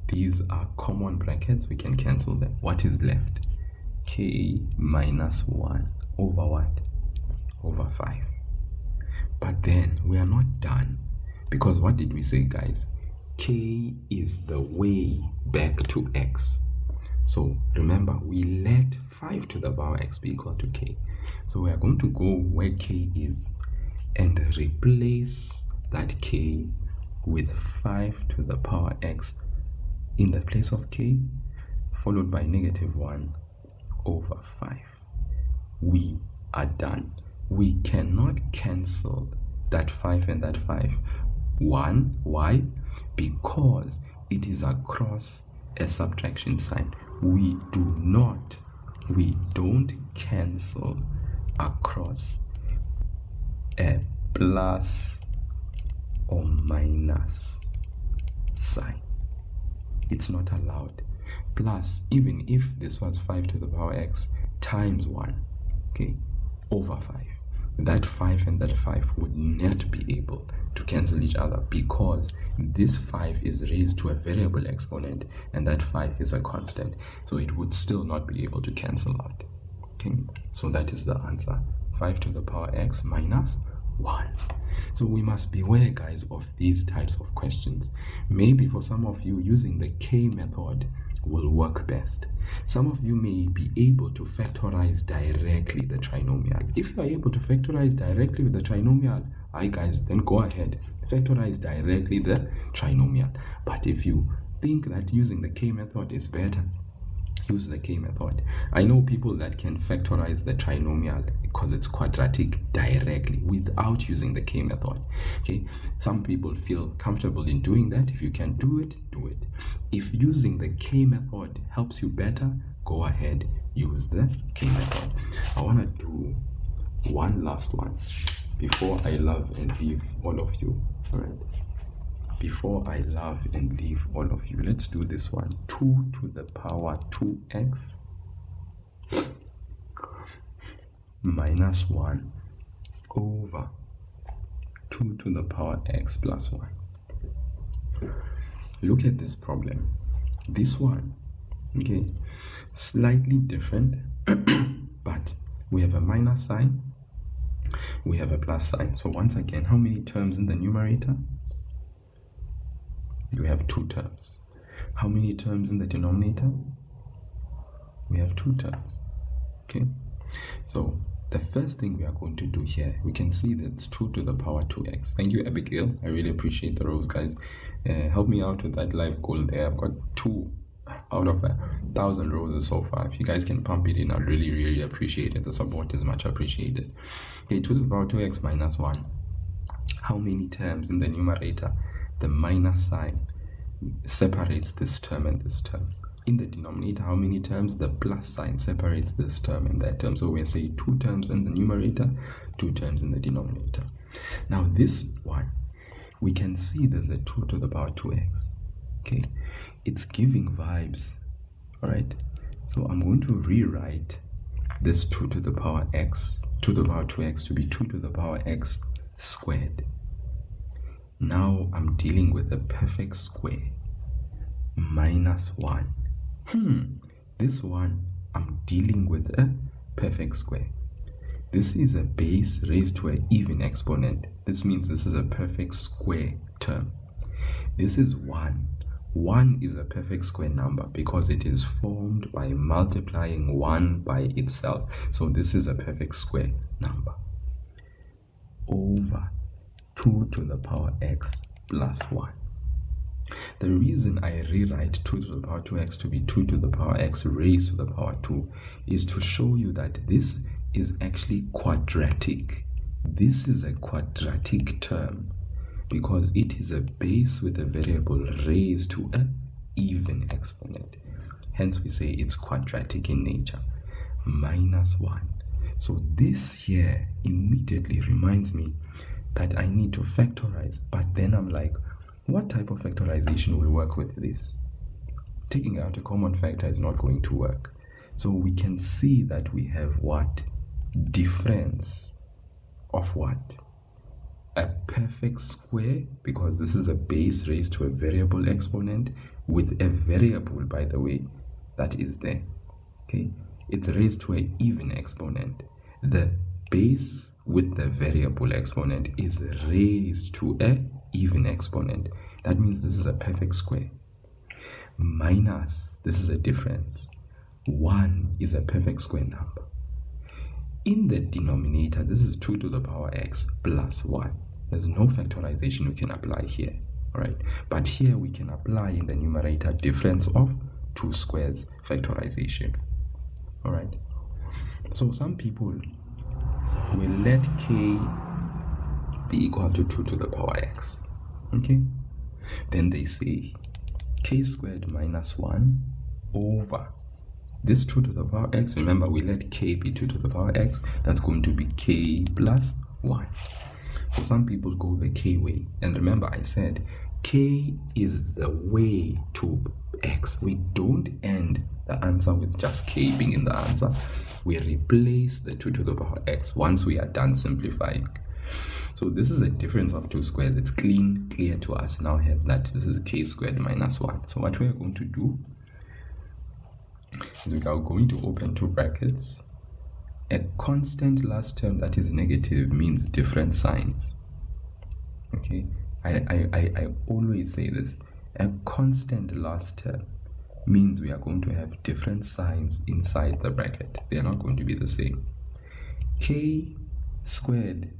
Speaker 1: these are common brackets. We can cancel them. What is left? K minus 1 over what? Over 5. But then we are not done, because what did we say, guys? K is the way back to x. So remember, we let 5 to the power x be equal to k. So we are going to go where k is and replace that k with 5 to the power x in the place of k. followed by negative 1 over 5. We are done. We cannot cancel that 5 and that 5. 1, why? Because it is across a subtraction sign. We don't cancel across a plus or minus sign. It's not allowed. Plus, even if this was 5 to the power x times 1, okay, over 5, that 5 and that 5 would not be able to cancel each other, because this 5 is raised to a variable exponent and that 5 is a constant, so it would still not be able to cancel out. Okay, so that is the answer, 5 to the power x minus 1. So we must beware, guys, of these types of questions. Maybe for some of you, using the K method will work best. Some of you may be able to factorize directly the trinomial. If you are able to factorize directly with the trinomial, guys, then go ahead, factorize directly the trinomial. But if you think that using the K method is better, use the K method. I know people that can factorize the trinomial because it's quadratic directly without using the K method. Okay, some people feel comfortable in doing that. If you can do it, do it. If using the K method helps you better, go ahead, use the K method. I want to do one last one before I love and leave all of you. All right, before I love and leave all of you, let's do this one. 2 to the power 2x minus 1 over 2 to the power x plus 1. Look at this problem. This one, okay, slightly different, but we have a minus sign, we have a plus sign. So once again, how many terms in the numerator? You have 2 terms. How many terms in the denominator? We have 2 terms. Okay, so the first thing we are going to do here, we can see that it's 2 to the power 2x. Thank you, Abigail. I really appreciate the rows, guys. Help me out with that live goal there. I've got 2 out of 1,000 roses so far. If you guys can pump it in, I'll really appreciate it. The support is much appreciated. Okay, 2 to the power 2x minus 1. How many terms in the numerator? The minus sign separates this term and this term. In the denominator, how many terms? The plus sign separates this term and that term. So we say 2 terms in the numerator, 2 terms in the denominator. Now this one, we can see there's a 2 to the power 2x. Okay, it's giving vibes. All right, so I'm going to rewrite this 2 to the power x, 2 to the power 2x to be 2 to the power x squared. Now I'm dealing with a perfect square minus 1. This one, I'm dealing with a perfect square. This is a base raised to an even exponent. This means this is a perfect square term. This is 1. 1 is a perfect square number because it is formed by multiplying 1 by itself. So this is a perfect square number over 2 to the power x plus 1. The reason I rewrite 2 to the power 2x to be 2 to the power x raised to the power 2 is to show you that this is actually quadratic. This is a quadratic term because it is a base with a variable raised to an even exponent. Hence we say it's quadratic in nature. Minus 1. So this here immediately reminds me that I need to factorize, but then I'm like, what type of factorization will work with this? Taking out a common factor is not going to work. So we can see that we have what? Difference of what? A perfect square, because this is a base raised to a variable exponent with a variable, by the way, that is there. Okay, it's raised to an even exponent. The base with the variable exponent is raised to an even exponent. That means this is a perfect square. Minus, this is a difference. 1 is a perfect square number. In the denominator, this is 2 to the power x plus 1. There's no factorization we can apply here, all right? But here we can apply in the numerator difference of 2 squares factorization. All right, so some people will let k be equal to 2 to the power x. Okay, then they say k squared minus 1 over this 2 to the power x. Remember, we let k be 2 to the power x. That's going to be k plus 1. So some people go the k way. And remember, I said k is the way to x. We don't end the answer with just k being in the answer. We replace the 2 to the power x once we are done simplifying. So this is a difference of 2 squares. It's clear to us now hence that this is k squared minus 1. So what we are going to do is we are going to open 2 brackets. A constant last term that is negative means different signs. Okay, I always say this. A constant last term means we are going to have different signs inside the bracket. They are not going to be the same. K squared,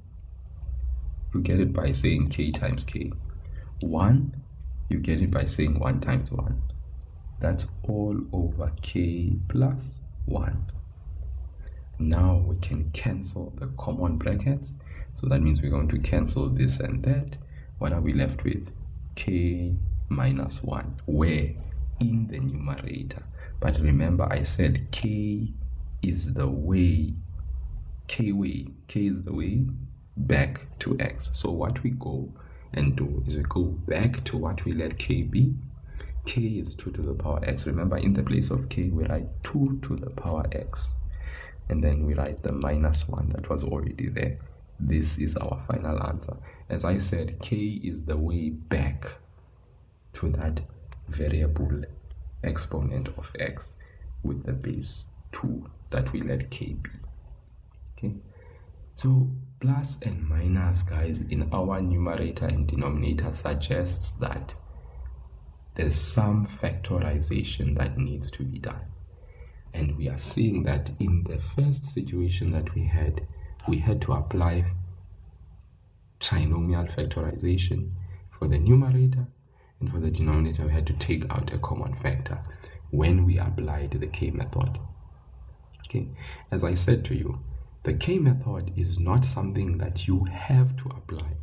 Speaker 1: you get it by saying k times k. 1, you get it by saying 1 times 1. That's all over k plus 1. Now we can cancel the common brackets. So that means we're going to cancel this and that. What are we left with? K minus 1. Where? In the numerator. But remember, I said k is the way. K is the way back to x. So what we go and do is we go back to what we let k be. K is 2 to the power x. Remember, in the place of k, we write 2 to the power x. And then we write the minus 1 that was already there. This is our final answer. As I said, k is the way back to that variable exponent of x with the base 2 that we let k be. Okay, so plus and minus, guys, in our numerator and denominator suggests that there's some factorization that needs to be done. And we are seeing that in the first situation that we had to apply trinomial factorization for the numerator, and for the denominator we had to take out a common factor when we applied the k method. Okay, as I said to you, the k method is not something that you have to apply.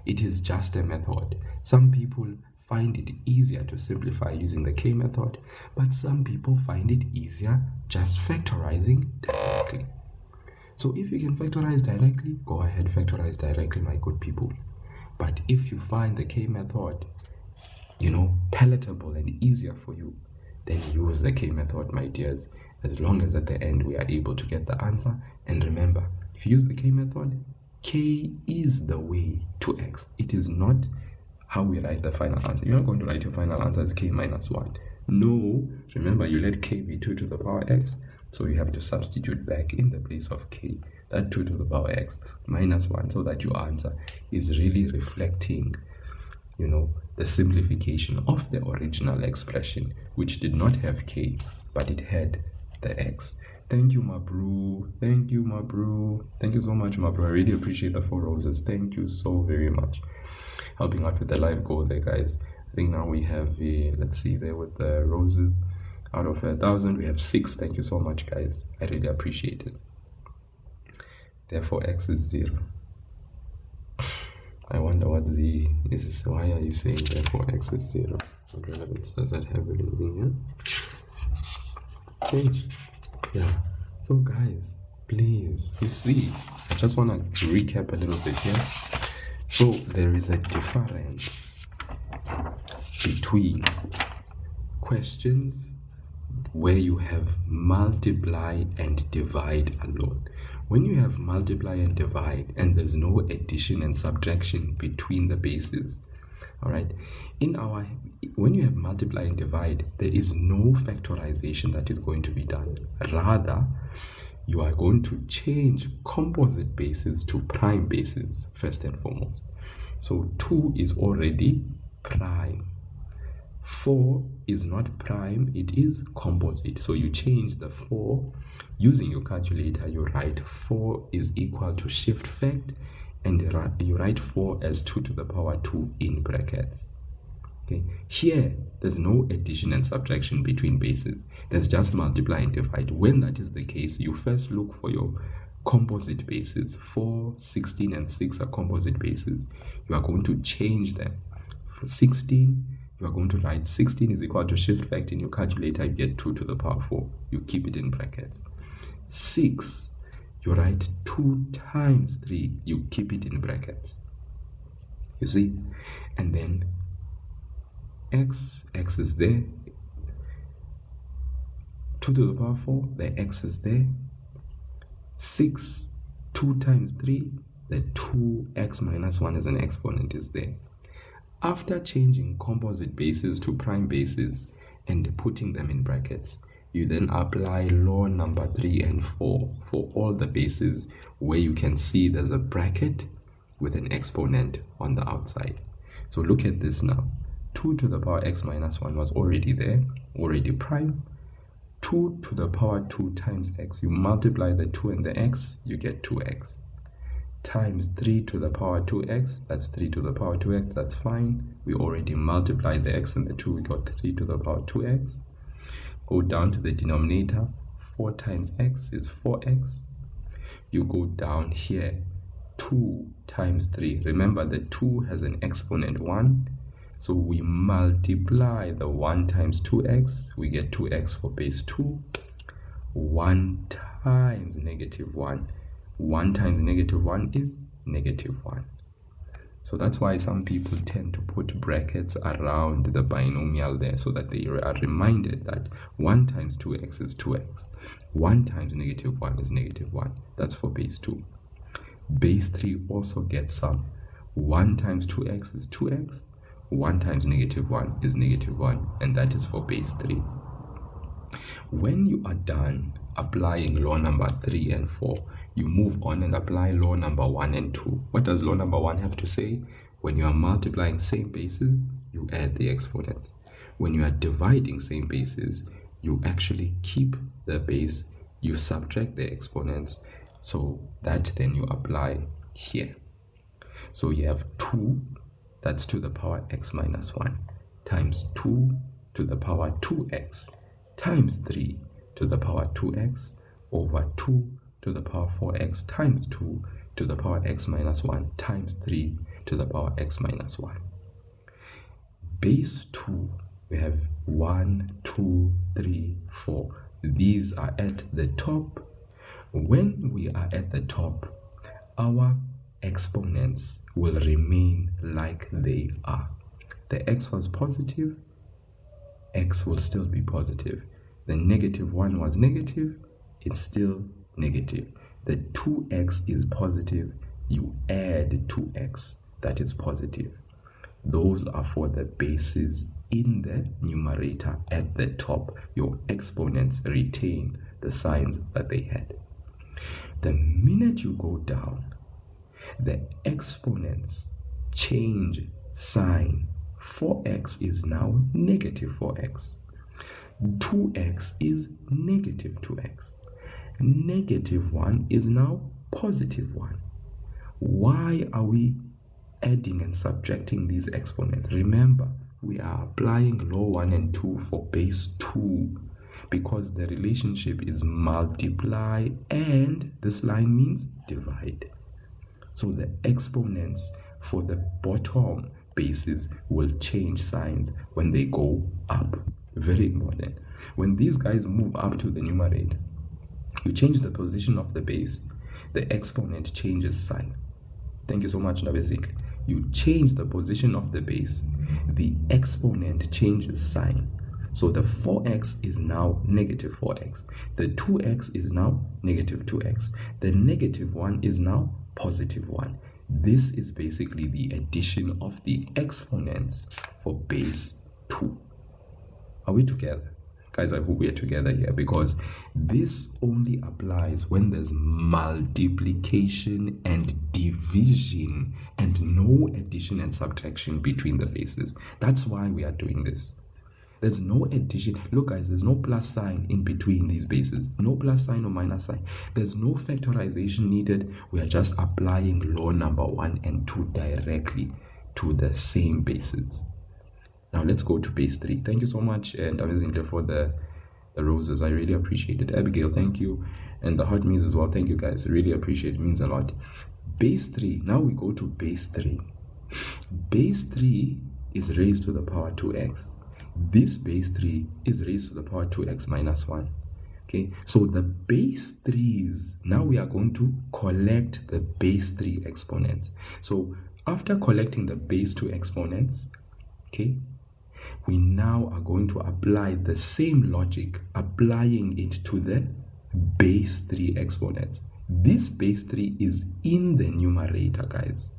Speaker 1: It is just a method. Some people find it easier to simplify using the k method, but some people find it easier just factorizing directly. So if you can factorize directly, go ahead, factorize directly, my good people. But if you find the k method, palatable and easier for you, then use the k method, my dears, as long as at the end we are able to get the answer. And remember, if you use the k method, k is the way to x. It is not how we write the final answer. You're not going to write your final answer as k minus 1. No, remember, you let k be 2 to the power x, so you have to substitute back in the place of k that 2 to the power x minus 1, so that your answer is really reflecting the simplification of the original expression, which did not have k, but it had the x. Thank you, my bro. Thank you, my bro. Thank you so much, my bro. I really appreciate the 4 roses. Thank you so very much. Helping out with the live goal there, guys. I think now we have let's see there with the roses. Out of 1,000, we have 6. Thank you so much, guys. I really appreciate it. Therefore, x is 0. I wonder what why are you saying therefore x is 0? What relevance does that have in here? Okay. Yeah. So guys, please, you see, I just want to recap a little bit here. So there is a difference between questions where you have multiply and divide alone. When you have multiply and divide and there's no addition and subtraction between the bases, all right, when you have multiply and divide, there is no factorization that is going to be done. Rather, you are going to change composite bases to prime bases first and foremost. So 2 is already prime. 4 is not prime, it is composite. So you change the 4 using your calculator. You write 4 is equal to shift fact, and you write 4 as 2 to the power 2 in brackets. Okay, here there's no addition and subtraction between bases. There's just multiply and divide. When that is the case, you first look for your composite bases. 4, 16, and 6 are composite bases. You are going to change them. For 16, you are going to write 16 is equal to shift factor in your calculator, you get 2 to the power 4. You keep it in brackets. 6, you write 2 times 3, you keep it in brackets. You see? And then x is there. 2 to the power 4, the x is there. 6, 2 times 3, the 2x minus 1 as an exponent is there. After changing composite bases to prime bases and putting them in brackets, you then apply law number 3 and 4 for all the bases where you can see there's a bracket with an exponent on the outside. So look at this now. 2 to the power x minus 1 was already there, already prime. 2 to the power 2 times x, you multiply the 2 and the x, you get 2x. Times 3 to the power 2x, that's 3 to the power 2x, that's fine. We already multiplied the x and the 2, we got 3 to the power 2x. Go down to the denominator, 4 times x is 4x. You go down here, 2 times 3. Remember, the 2 has an exponent 1. So we multiply the 1 times 2x, we get 2x for base 2. 1 times negative 1. 1 times negative 1 is negative 1. So that's why some people tend to put brackets around the binomial there so that they are reminded that 1 times 2x is 2x. 1 times negative 1 is negative 1. That's for base 2. Base 3 also gets some. 1 times 2x is 2x. 1 times negative 1 is negative 1, and that is for base 3. When you are done applying law number 3 and 4, you move on and apply law number 1 and 2. What does law number 1 have to say? When you are multiplying same bases, you add the exponents. When you are dividing same bases, you actually keep the base, you subtract the exponents, so that then you apply here. So you have 2, that's to the power x minus 1, times 2 to the power 2x, times 3 to the power 2x, over 2 to the power 4x, times 2 to the power x minus 1, times 3 to the power x minus 1. Base 2, we have 1, 2, 3, 4. These are at the top. When we are at the top, our exponents will remain like they are. The x was positive, x will still be positive. The negative 1 was negative, it's still negative. The 2x is positive, you add 2x, that is positive. Those are for the bases in the numerator at the top. Your exponents retain the signs that they had. The minute you go down, the exponents change sign. 4x is now negative 4x. 2x is negative 2x. Negative 1 is now positive 1. Why are we adding and subtracting these exponents? Remember, we are applying law 1 and 2 for base 2 because the relationship is multiply and this line means divide. So the exponents for the bottom bases will change signs when they go up. Very important. When these guys move up to the numerator, you change the position of the base, the exponent changes sign. Thank you so much, Nabezikli. You change the position of the base, the exponent changes sign. So the 4x is now negative 4x. The 2x is now negative 2x. The negative 1 is now positive 1. This is basically the addition of the exponents for base 2. Are we together? Guys, I hope we are together here because this only applies when there's multiplication and division and no addition and subtraction between the bases. That's why we are doing this. There's no addition. Look, guys, there's no plus sign in between these bases. No plus sign or minus sign. There's no factorization needed. We are just applying law number 1 and 2 directly to the same bases. Now let's go to base 3. Thank you so much, and amazingly for the roses. I really appreciate it. Abigail, thank you. And the heart means as well. Thank you guys. Really appreciate it. Means a lot. Base 3. Now we go to base 3. Base 3 is raised to the power 2x. This base 3 is raised to the power 2x minus 1. Okay, so the base 3's, now we are going to collect the base 3 exponents. So after collecting the base 2 exponents, okay, we now are going to apply the same logic, applying it to the base 3 exponents. This base 3 is in the numerator, guys.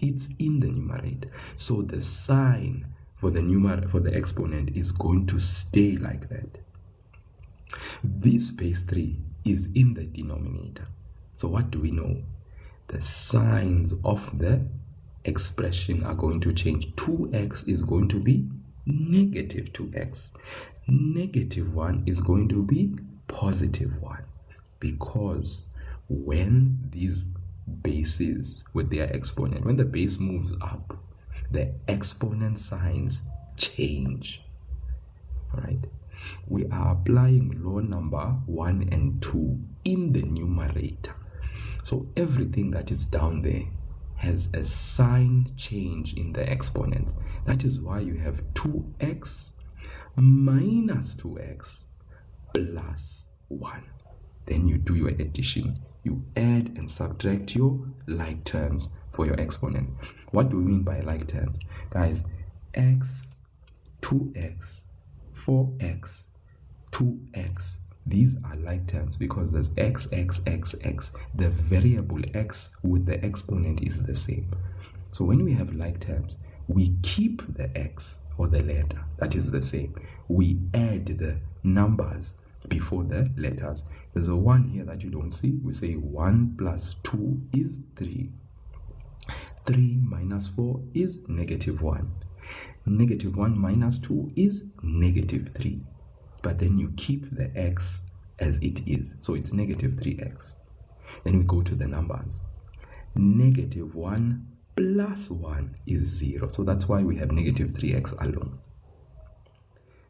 Speaker 1: It's in the numerator. So the sign for the exponent is going to stay like that. This base 3 is in the denominator. So what do we know? The signs of the expression are going to change. 2x is going to be negative 2x. Negative 1 is going to be positive 1. Because when these bases with their exponent, when the base moves up, the exponent signs change. All right. We are applying law number 1 and 2 in the numerator. So everything that is down there has a sign change in the exponents. That is why you have 2x minus 2x plus 1. Then you do your addition. You add and subtract your like terms for your exponent. What do we mean by like terms? Guys, x, 2x, 4x, 2x. These are like terms because there's x, x, x, x. The variable x with the exponent is the same. So when we have like terms, we keep the x or the letter. That is the same. We add the numbers before the letters. There's a 1 here that you don't see. We say 1 plus 2 is 3. 3 minus 4 is negative 1. Negative 1 minus 2 is negative 3. But then you keep the x as it is. So it's negative 3x. Then we go to the numbers. Negative 1 plus 1 is 0. So that's why we have negative 3x alone.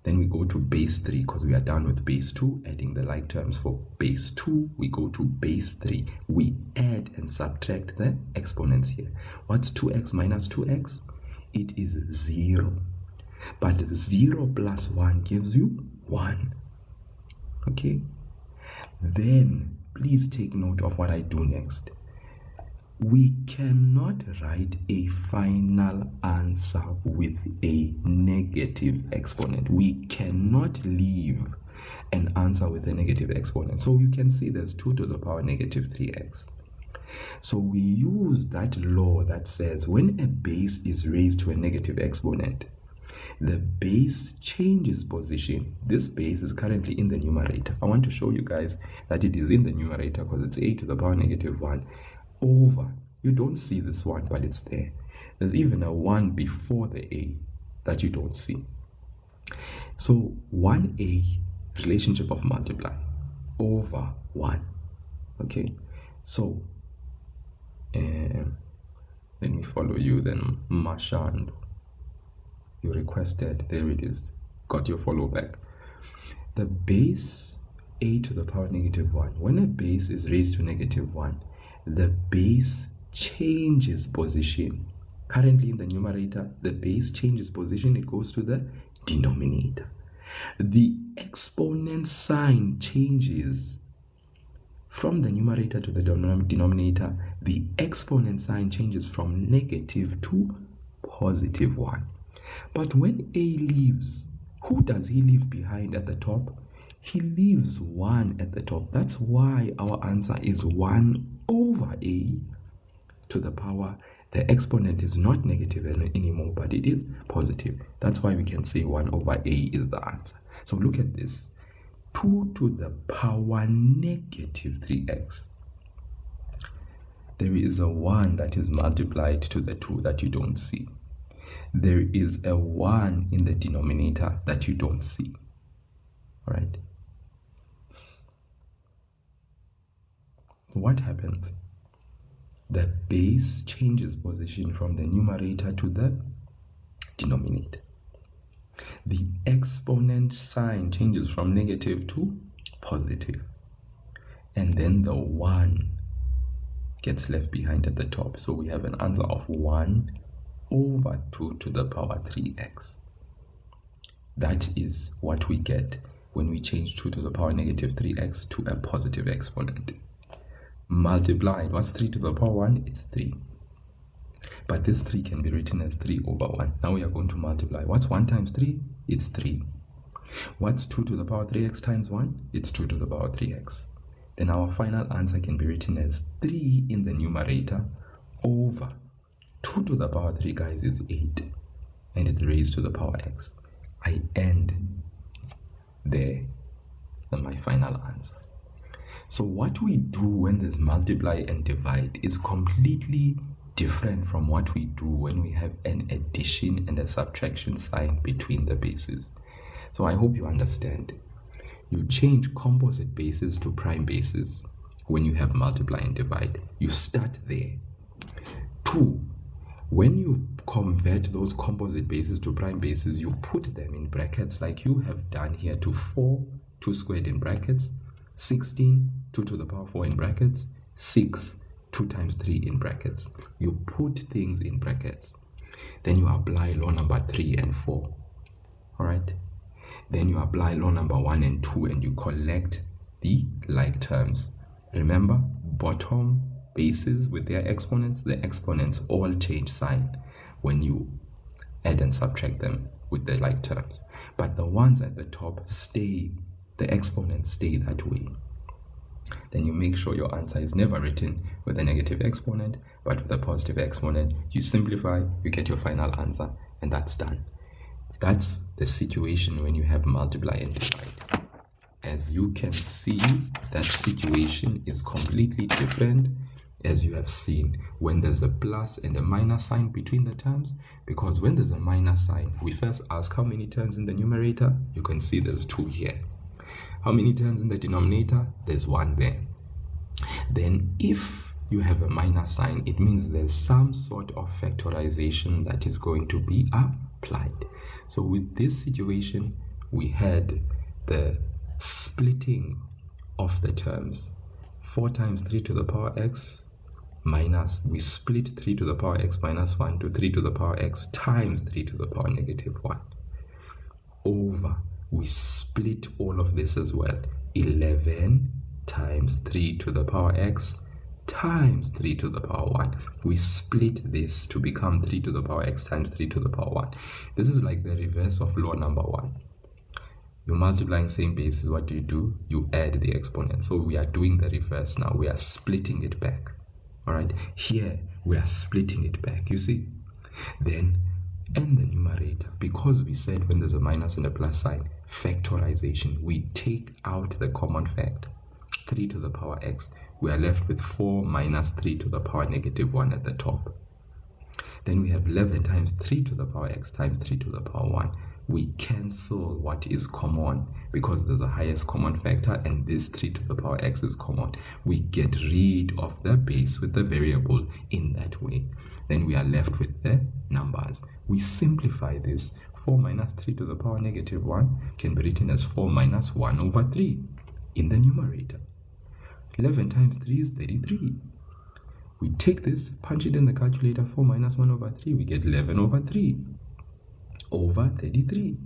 Speaker 1: Then we go to base 3 because we are done with base 2, adding the like terms for base 2. We go to base 3. We add and subtract the exponents here. What's 2x minus 2x? It is 0. But 0 plus 1 gives you 1. Okay? Then, please take note of what I do next. We cannot write a final answer with a negative exponent. We cannot leave an answer with a negative exponent. So you can see there's 2 to the power negative 3x. So we use that law that says when a base is raised to a negative exponent, the base changes position. This base is currently in the numerator. I want to show you guys that it is in the numerator because it's a to the power negative 1 over. You don't see this 1, but it's there. There's even a 1 before the a that you don't see. So 1a, relationship of multiply, over 1. Okay, so let me follow you then, Mashand. You requested, there it is, got your follow back. The base a to the power negative 1. When a base is raised to negative 1, the base changes position. Currently in the numerator, the base changes position. It goes to the denominator. The exponent sign changes from the numerator to the denominator. The exponent sign changes from negative to positive 1. But when a leaves, who does he leave behind at the top? He leaves 1 at the top. That's why our answer is 1 over a to the power. The exponent is not negative anymore, but it is positive. That's why we can say 1 over a is the answer. So look at this. 2 to the power negative 3x. There is a 1 that is multiplied to the 2 that you don't see. There is a 1 in the denominator that you don't see. All right. What happens? The base changes position from the numerator to the denominator. the exponent sign changes from negative to positive. And then the 1 gets left behind at the top. So we have an answer of 1 over 2 to the power 3x. That is what we get when we change 2 to the power negative 3x to a positive exponent. Multiplied, what's 3 to the power 1? It's 3. But this 3 can be written as 3 over 1. Now we are going to multiply. What's 1 times 3? It's 3. What's 2 to the power 3x times 1? It's 2 to the power 3x. Then our final answer can be written as 3 in the numerator over 2 to the power 3, guys, is 8. And it's raised to the power x. I end there on my final answer. So what we do when there's multiply and divide is completely different from what we do when we have an addition and a subtraction sign between the bases. So I hope you understand. You change composite bases to prime bases when you have multiply and divide. You start there. 2, when you convert those composite bases to prime bases, you put them in brackets like you have done here to 4, 2 squared in brackets, 16, 2 to the power 4 in brackets, 6, 2 times 3 in brackets. You put things in brackets. Then you apply law number 3 and 4. All right? Then you apply law number 1 and 2 and you collect the like terms. Remember, bottom bases with their exponents, the exponents all change sign when you add and subtract them with the like terms. But the ones at the top stay, the exponents stay that way. Then you make sure your answer is never written with a negative exponent, but with a positive exponent. You simplify, you get your final answer, and that's done. That's the situation when you have multiply and divide. As you can see, that situation is completely different as you have seen when there's a plus and a minus sign between the terms, because when there's a minus sign, we first ask how many terms in the numerator. You can see there's 2 here. How many terms in the denominator? There's 1 there. Then if you have a minus sign, it means there's some sort of factorization that is going to be applied. So with this situation, we had the splitting of the terms. 4 times 3 to the power x minus, we split 3 to the power x minus 1 to 3 to the power x times 3 to the power negative 1 over, we split all of this as well, 11 times 3 to the power x times 3 to the power 1. We split this to become 3 to the power x times 3 to the power 1. This is like the reverse of law number 1. You're multiplying same bases. What do? You add the exponent. So we are doing the reverse now. We are splitting it back. All right. Here we are splitting it back. You see? Then in the numerator, because we said when there's a minus and a plus sign, factorization, we take out the common factor, 3 to the power x. We are left with 4 minus 3 to the power negative 1 at the top. Then we have 11 times 3 to the power x times 3 to the power 1. We cancel what is common because there's a highest common factor and this 3 to the power x is common. We get rid of the base with the variable in that way. Then we are left with the numbers. We simplify this. 4 minus 3 to the power negative 1 can be written as 4 minus 1 over 3 in the numerator. 11 times 3 is 33. We take this, punch it in the calculator, 4 minus 1 over 3, we get 11 over 3 over 33.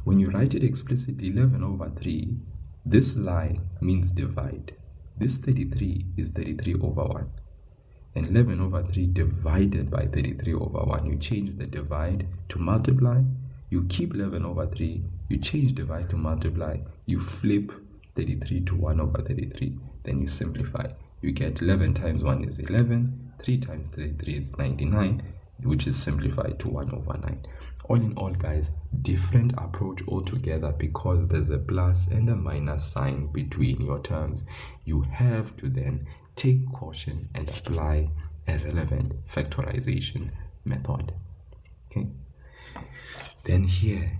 Speaker 1: When you write it explicitly, 11 over 3, this line means divide. This 33 is 33 over 1. And 11 over 3 divided by 33 over 1. You change the divide to multiply. You keep 11 over 3. You change divide to multiply. You flip 33 to 1 over 33. Then you simplify. You get 11 times 1 is 11. 3 times 33 is 99, which is simplified to 1 over 9. All in all, guys, different approach altogether because there's a plus and a minus sign between your terms. You have to then take caution and apply a relevant factorization method. Okay. Then here,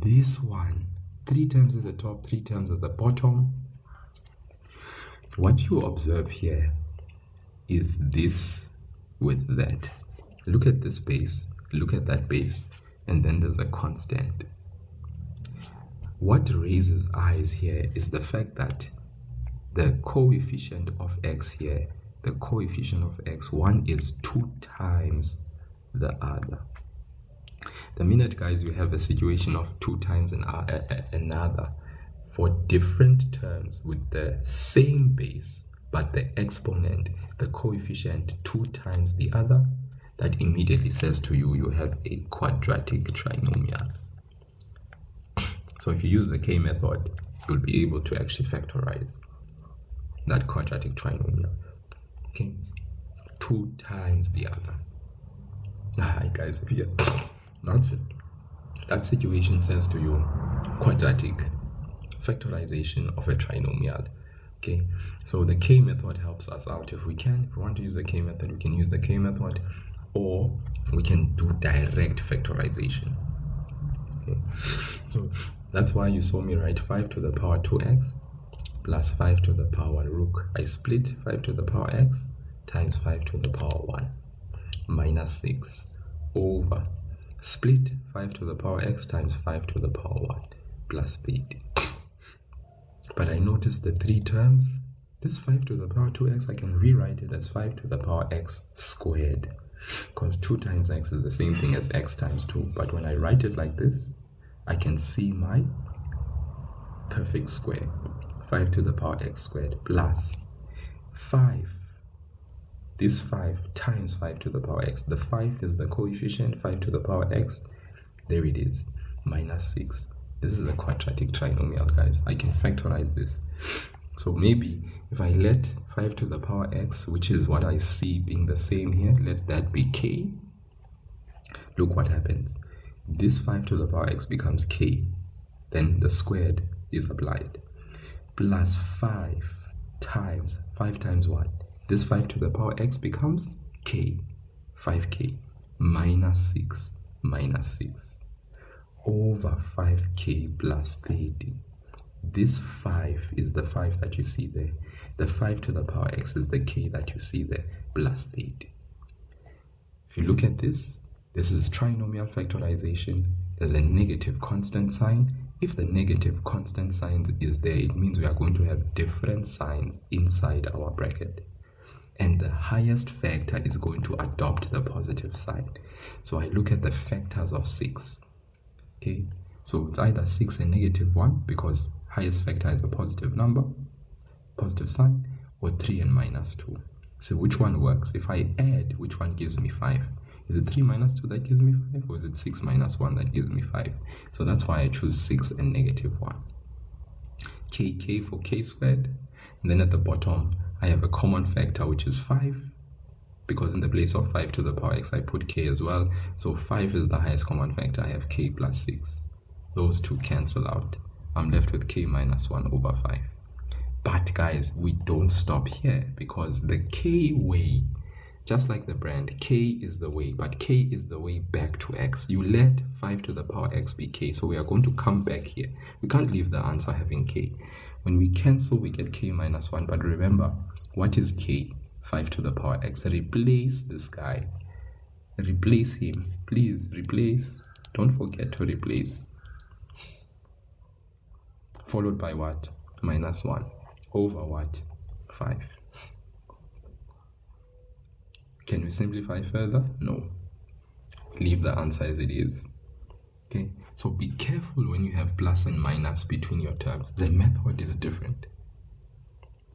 Speaker 1: this one, 3 terms at the top, 3 terms at the bottom. What you observe here is this with that. Look at this base. Look at that base. and then there's a constant. What raises eyes here is the fact that the coefficient of x here, the coefficient of x, one is 2 times the other. The minute, guys, you have a situation of 2 times another for different terms with the same base, but the exponent, the coefficient 2 times the other, that immediately says to you, you have a quadratic trinomial. So if you use the K method, you'll be able to actually factorize that quadratic trinomial. Okay, 2 times the other. Hi guys, here. That's it. That situation says to you quadratic factorization of a trinomial. Okay, so the K method helps us out if we can. If we want to use the K method, we can use the K method, or we can do direct factorization. Okay, so that's why you saw me write 5 to the power 2x plus 5 to the power rook. I split 5 to the power x times 5 to the power 1 minus 6 over split 5 to the power x times 5 to the power 1 plus 30. But I noticed the 3 terms. This 5 to the power 2x, I can rewrite it as 5 to the power x squared, because 2 times x is the same thing as x times 2. But when I write it like this, I can see my perfect square. 5 to the power x squared plus 5. This 5 times 5 to the power x. The 5 is the coefficient, 5 to the power x. There it is, minus 6. This is a quadratic trinomial, guys. I can factorize this. So maybe if I let 5 to the power x, which is what I see being the same here, let that be k. Look what happens. This 5 to the power x becomes k. Then the squared is applied. Plus 5 times what? This 5 to the power x becomes k. 5k minus 6 over 5k plus 30. This 5 is the 5 that you see there. The 5 to the power x is the k that you see there, plus 30. If you look at this, this is trinomial factorization. There's a negative constant sign. If the negative constant sign is there, it means we are going to have different signs inside our bracket. And the highest factor is going to adopt the positive sign. So I look at the factors of 6. Okay, so it's either 6 and negative 1, because highest factor is a positive number, positive sign, or 3 and minus 2. So which one works? If I add, which one gives me 5? Is it 3 minus 2 that gives me 5, or is it 6 minus 1 that gives me 5? So that's why I choose 6 and negative 1. K for k squared. And then at the bottom, I have a common factor, which is 5, because in the place of 5 to the power x, I put k as well. So 5 is the highest common factor. I have k plus 6. Those two cancel out. I'm left with k minus 1 over 5. But guys, we don't stop here, because the k way, just like the brand, k is the way, but k is the way back to x. You let 5 to the power x be k, so we are going to come back here. We can't leave the answer having k. When we cancel, we get k minus 1, but remember, what is k? 5 to the power x. Replace this guy. Replace him. Please replace. Don't forget to replace. Followed by what? Minus 1 over what? 5. Can we simplify further? No. Leave the answer as it is. Okay, so be careful when you have plus and minus between your terms. The method is different.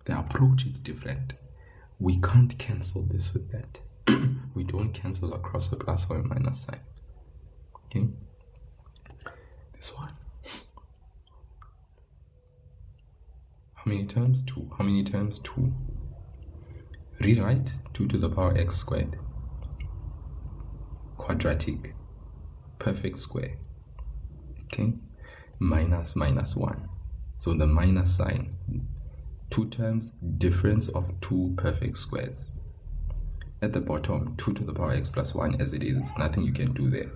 Speaker 1: The approach is different. We can't cancel this with that. We don't cancel across a plus or a minus sign. Okay, this one. How many terms? 2. How many terms? 2. Rewrite 2 to the power x squared. Quadratic. Perfect square. Okay, minus 1. So the minus sign. 2 terms, difference of 2 perfect squares. At the bottom, 2 to the power x plus 1 as it is. Nothing you can do there.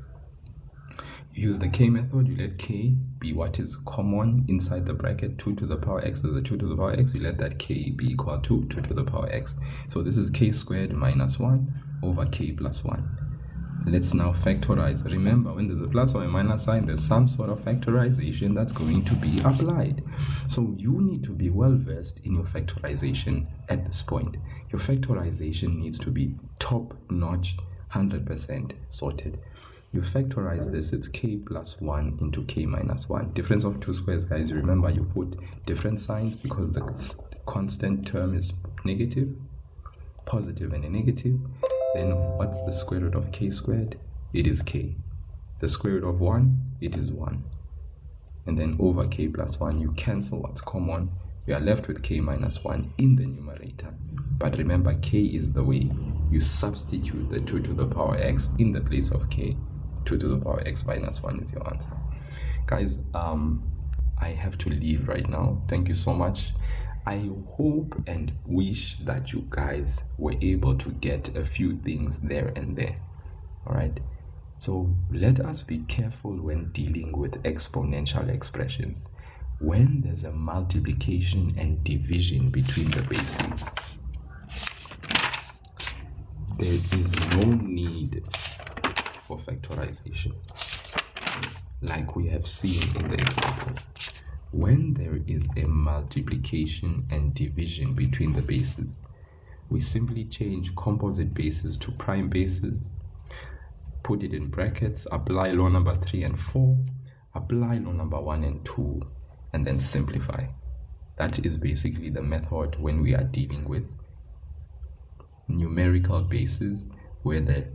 Speaker 1: You use the k method. You let k be what is common inside the bracket. 2 to the power x is the 2 to the power x. You let that k be equal to 2 to the power x. So this is k squared minus 1 over k plus 1. Let's now factorize. Remember, when there's a plus or a minus sign, there's some sort of factorization that's going to be applied. So you need to be well versed in your factorization at this point. Your factorization needs to be top notch, 100% sorted. You factorize this, it's k plus 1 into k minus 1. Difference of two squares, guys. Remember, you put different signs because the constant term is negative, positive, and a negative. Then what's the square root of k squared? It is k. The square root of 1, it is 1. And then over k plus 1, you cancel what's common. We are left with k minus 1 in the numerator. But remember, k is the way you substitute the 2 to the power x in the place of k. 2 to the power x minus 1 is your answer. Guys, I have to leave right now. Thank you so much. I hope and wish that you guys were able to get a few things there and there. All right. So let us be careful when dealing with exponential expressions. When there's a multiplication and division between the bases, there is no need for factorization, like we have seen in the examples. When there is a multiplication and division between the bases, we simply change composite bases to prime bases, put it in brackets, apply law number 3 and 4, apply law number 1 and 2, and then simplify. That is basically the method when we are dealing with numerical bases where there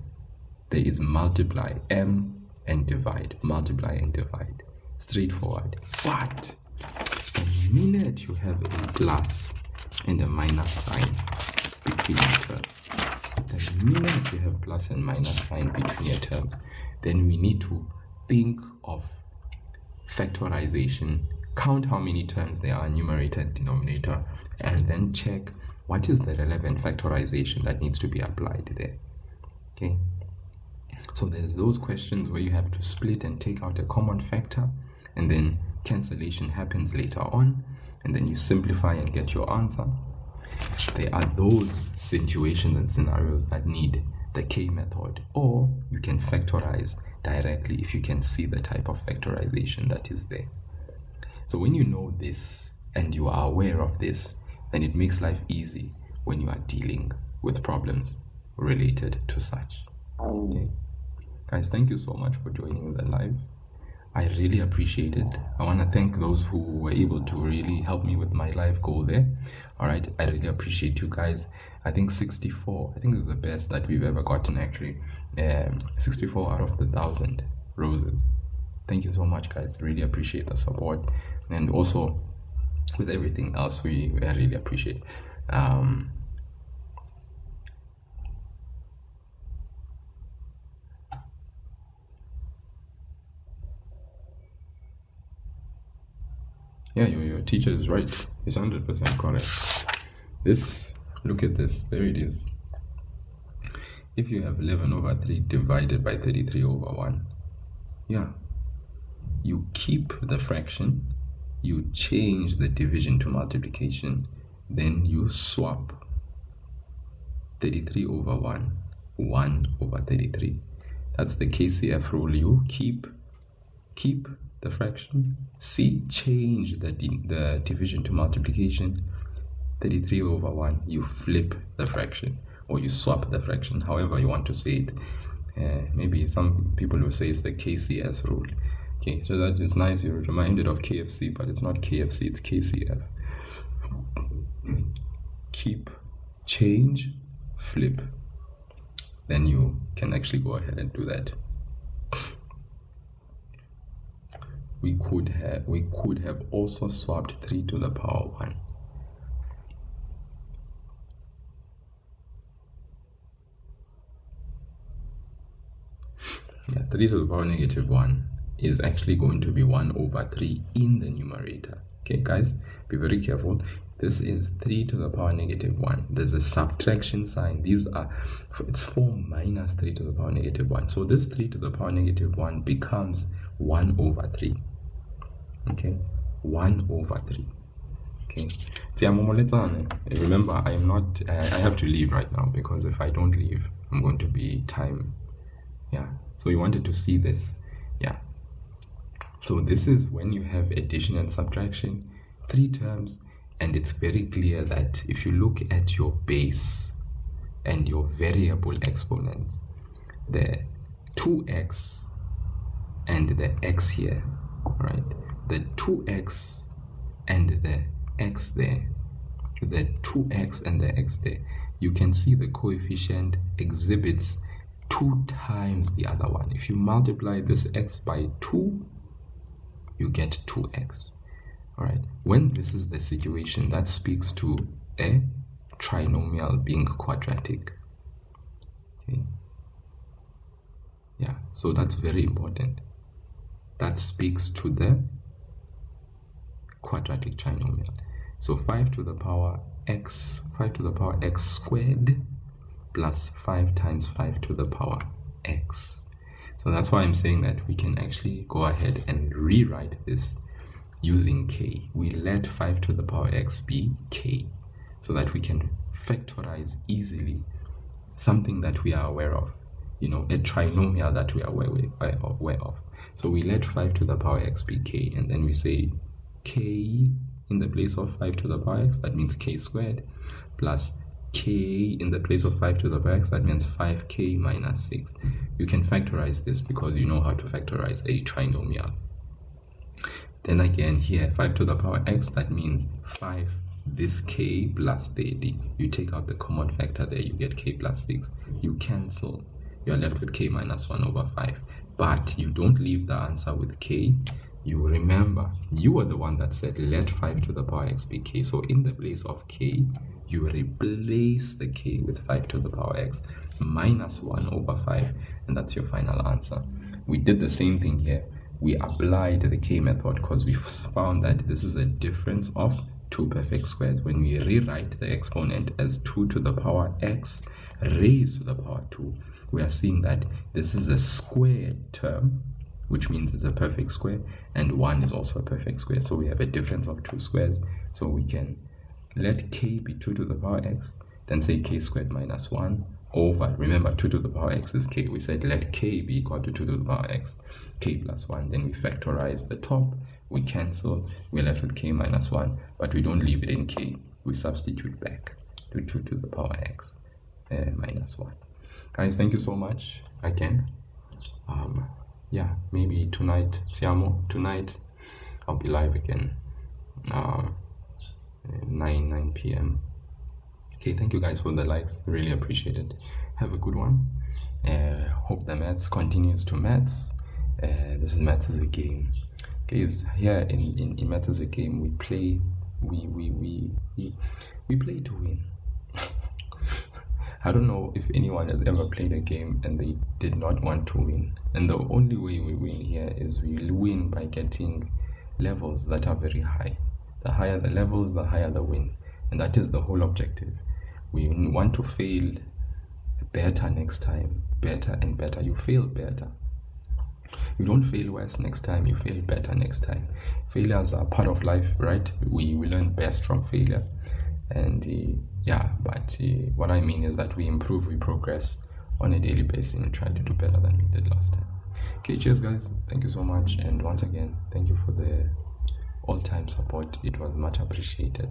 Speaker 1: is multiply, m, and divide, multiply and divide. Straightforward. But the minute you have a plus and a minus sign between your terms, the minute you have plus and minus sign between your terms, then we need to think of factorization, count how many terms there are, numerator and denominator, and then check what is the relevant factorization that needs to be applied there. Okay, so there's those questions where you have to split and take out a common factor, and then cancellation happens later on, and then you simplify and get your answer. There are those situations and scenarios that need the K method, or you can factorize directly if you can see the type of factorization that is there. So when you know this and you are aware of this, then it makes life easy when you are dealing with problems related to such. Okay, guys, thank you so much for joining the live. I really appreciate it. I want to thank those who were able to really help me with my live goal there. All right, I really appreciate you guys. I think 64, I think this is the best that we've ever gotten actually. 64 out of the 1,000 roses. Thank you so much, guys. Really appreciate the support, and also with everything else I really appreciate. Yeah, your teacher is right. It's 100% correct. This, look at this, there it is. If you have 11 over 3 divided by 33 over 1, yeah, you keep the fraction, you change the division to multiplication, then you swap 33 over 1, 1 over 33. That's the KCF rule. You keep the fraction, change the division to multiplication. 33 over 1, you flip the fraction, or you swap the fraction, however you want to say it. Maybe some people will say it's the KCS rule. Okay, so that is nice. You're reminded of KFC, but it's not KFC, it's KCF. Keep, change, flip. Then you can actually go ahead and do that. We could have also swapped 3 to the power 1. Yeah, 3 to the power negative 1 is actually going to be 1 over 3 in the numerator. Okay, guys, be very careful. This is 3 to the power negative 1. There's a subtraction sign. It's 4 minus 3 to the power negative 1. So this 3 to the power negative 1 becomes 1 over 3. Okay, 1 over 3. Okay, remember, I have to leave right now, because if I don't leave, I'm going to be time Yeah, so you wanted to see this. Yeah, so this is when you have addition and subtraction, three terms, and it's very clear that if you look at your base and your variable exponents, the 2x and the x here, right? The 2x and the x there, the 2x and the x there, you can see the coefficient exhibits 2 times the other one. If you multiply this x by 2, you get 2x. All right. When this is the situation, that speaks to a trinomial being quadratic. Okay. Yeah, so that's very important. That speaks to the quadratic trinomial. So 5 to the power x squared plus 5 times 5 to the power x. So that's why I'm saying that we can actually go ahead and rewrite this using k. We let 5 to the power x be k, so that we can factorize easily something that we are aware of, you know, a trinomial that we are aware of. So we let 5 to the power x be k, and then we say k in the place of 5 to the power x, that means k squared, plus k in the place of 5 to the power x, that means 5k minus 6. You can factorize this because you know how to factorize a trinomial. Then again here, 5 to the power x, that means 5 this k plus 30. You take out the common factor there, you get k plus 6. You cancel, you are left with k minus 1 over 5. But you don't leave the answer with k. You remember, you were the one that said let 5 to the power x be k. So in the place of k, you replace the k with 5 to the power x minus 1 over 5. And that's your final answer. We did the same thing here. We applied the k method because we found that this is a difference of 2 perfect squares. When we rewrite the exponent as 2 to the power x raised to the power 2, we are seeing that this is a squared term, which means it's a perfect square, and 1 is also a perfect square. So we have a difference of 2 squares. So we can let k be 2 to the power x, then say k squared minus 1 over, remember 2 to the power x is k. We said let k be equal to 2 to the power x, k plus 1. Then we factorize the top, we cancel, we're left with k minus 1, but we don't leave it in k. We substitute back to 2 to the power x minus 1. Guys, thank you so much again. Yeah, maybe tonight, siamo, tonight I'll be live again, 9 p.m. Okay, thank you guys for the likes, really appreciate it. Have a good one. Hope the maths continues to maths. This is Maths as a Game. Guys, here in Maths as a Game, we play to win. I don't know if anyone has ever played a game and they did not want to win. And the only way we win here is we win by getting levels that are very high. The higher the levels, the higher the win. And that is the whole objective. We want to fail better next time, better and better. You fail better. You don't fail worse next time, you fail better next time. Failures are part of life, right? We learn best from failure. And yeah, but what I mean is that we improve, we progress on a daily basis and try to do better than we did last time. Okay, cheers guys, thank you so much, and once again thank you for the all-time support. It was much appreciated.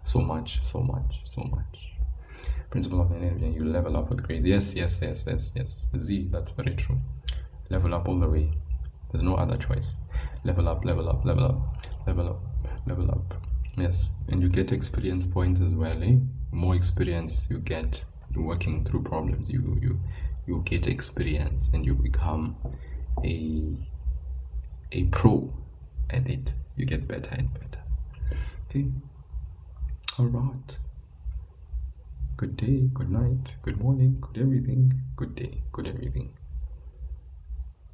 Speaker 1: So much. Principle of energy, you level up with grade. Yes, Z, that's very true. Level up all the way, there's no other choice. Level up. Yes, and you get experience points as well. More experience you get working through problems, you get experience and you become a pro at it. You get better and better. Okay, all right. Good day, good night, good morning, good everything, good day, good everything.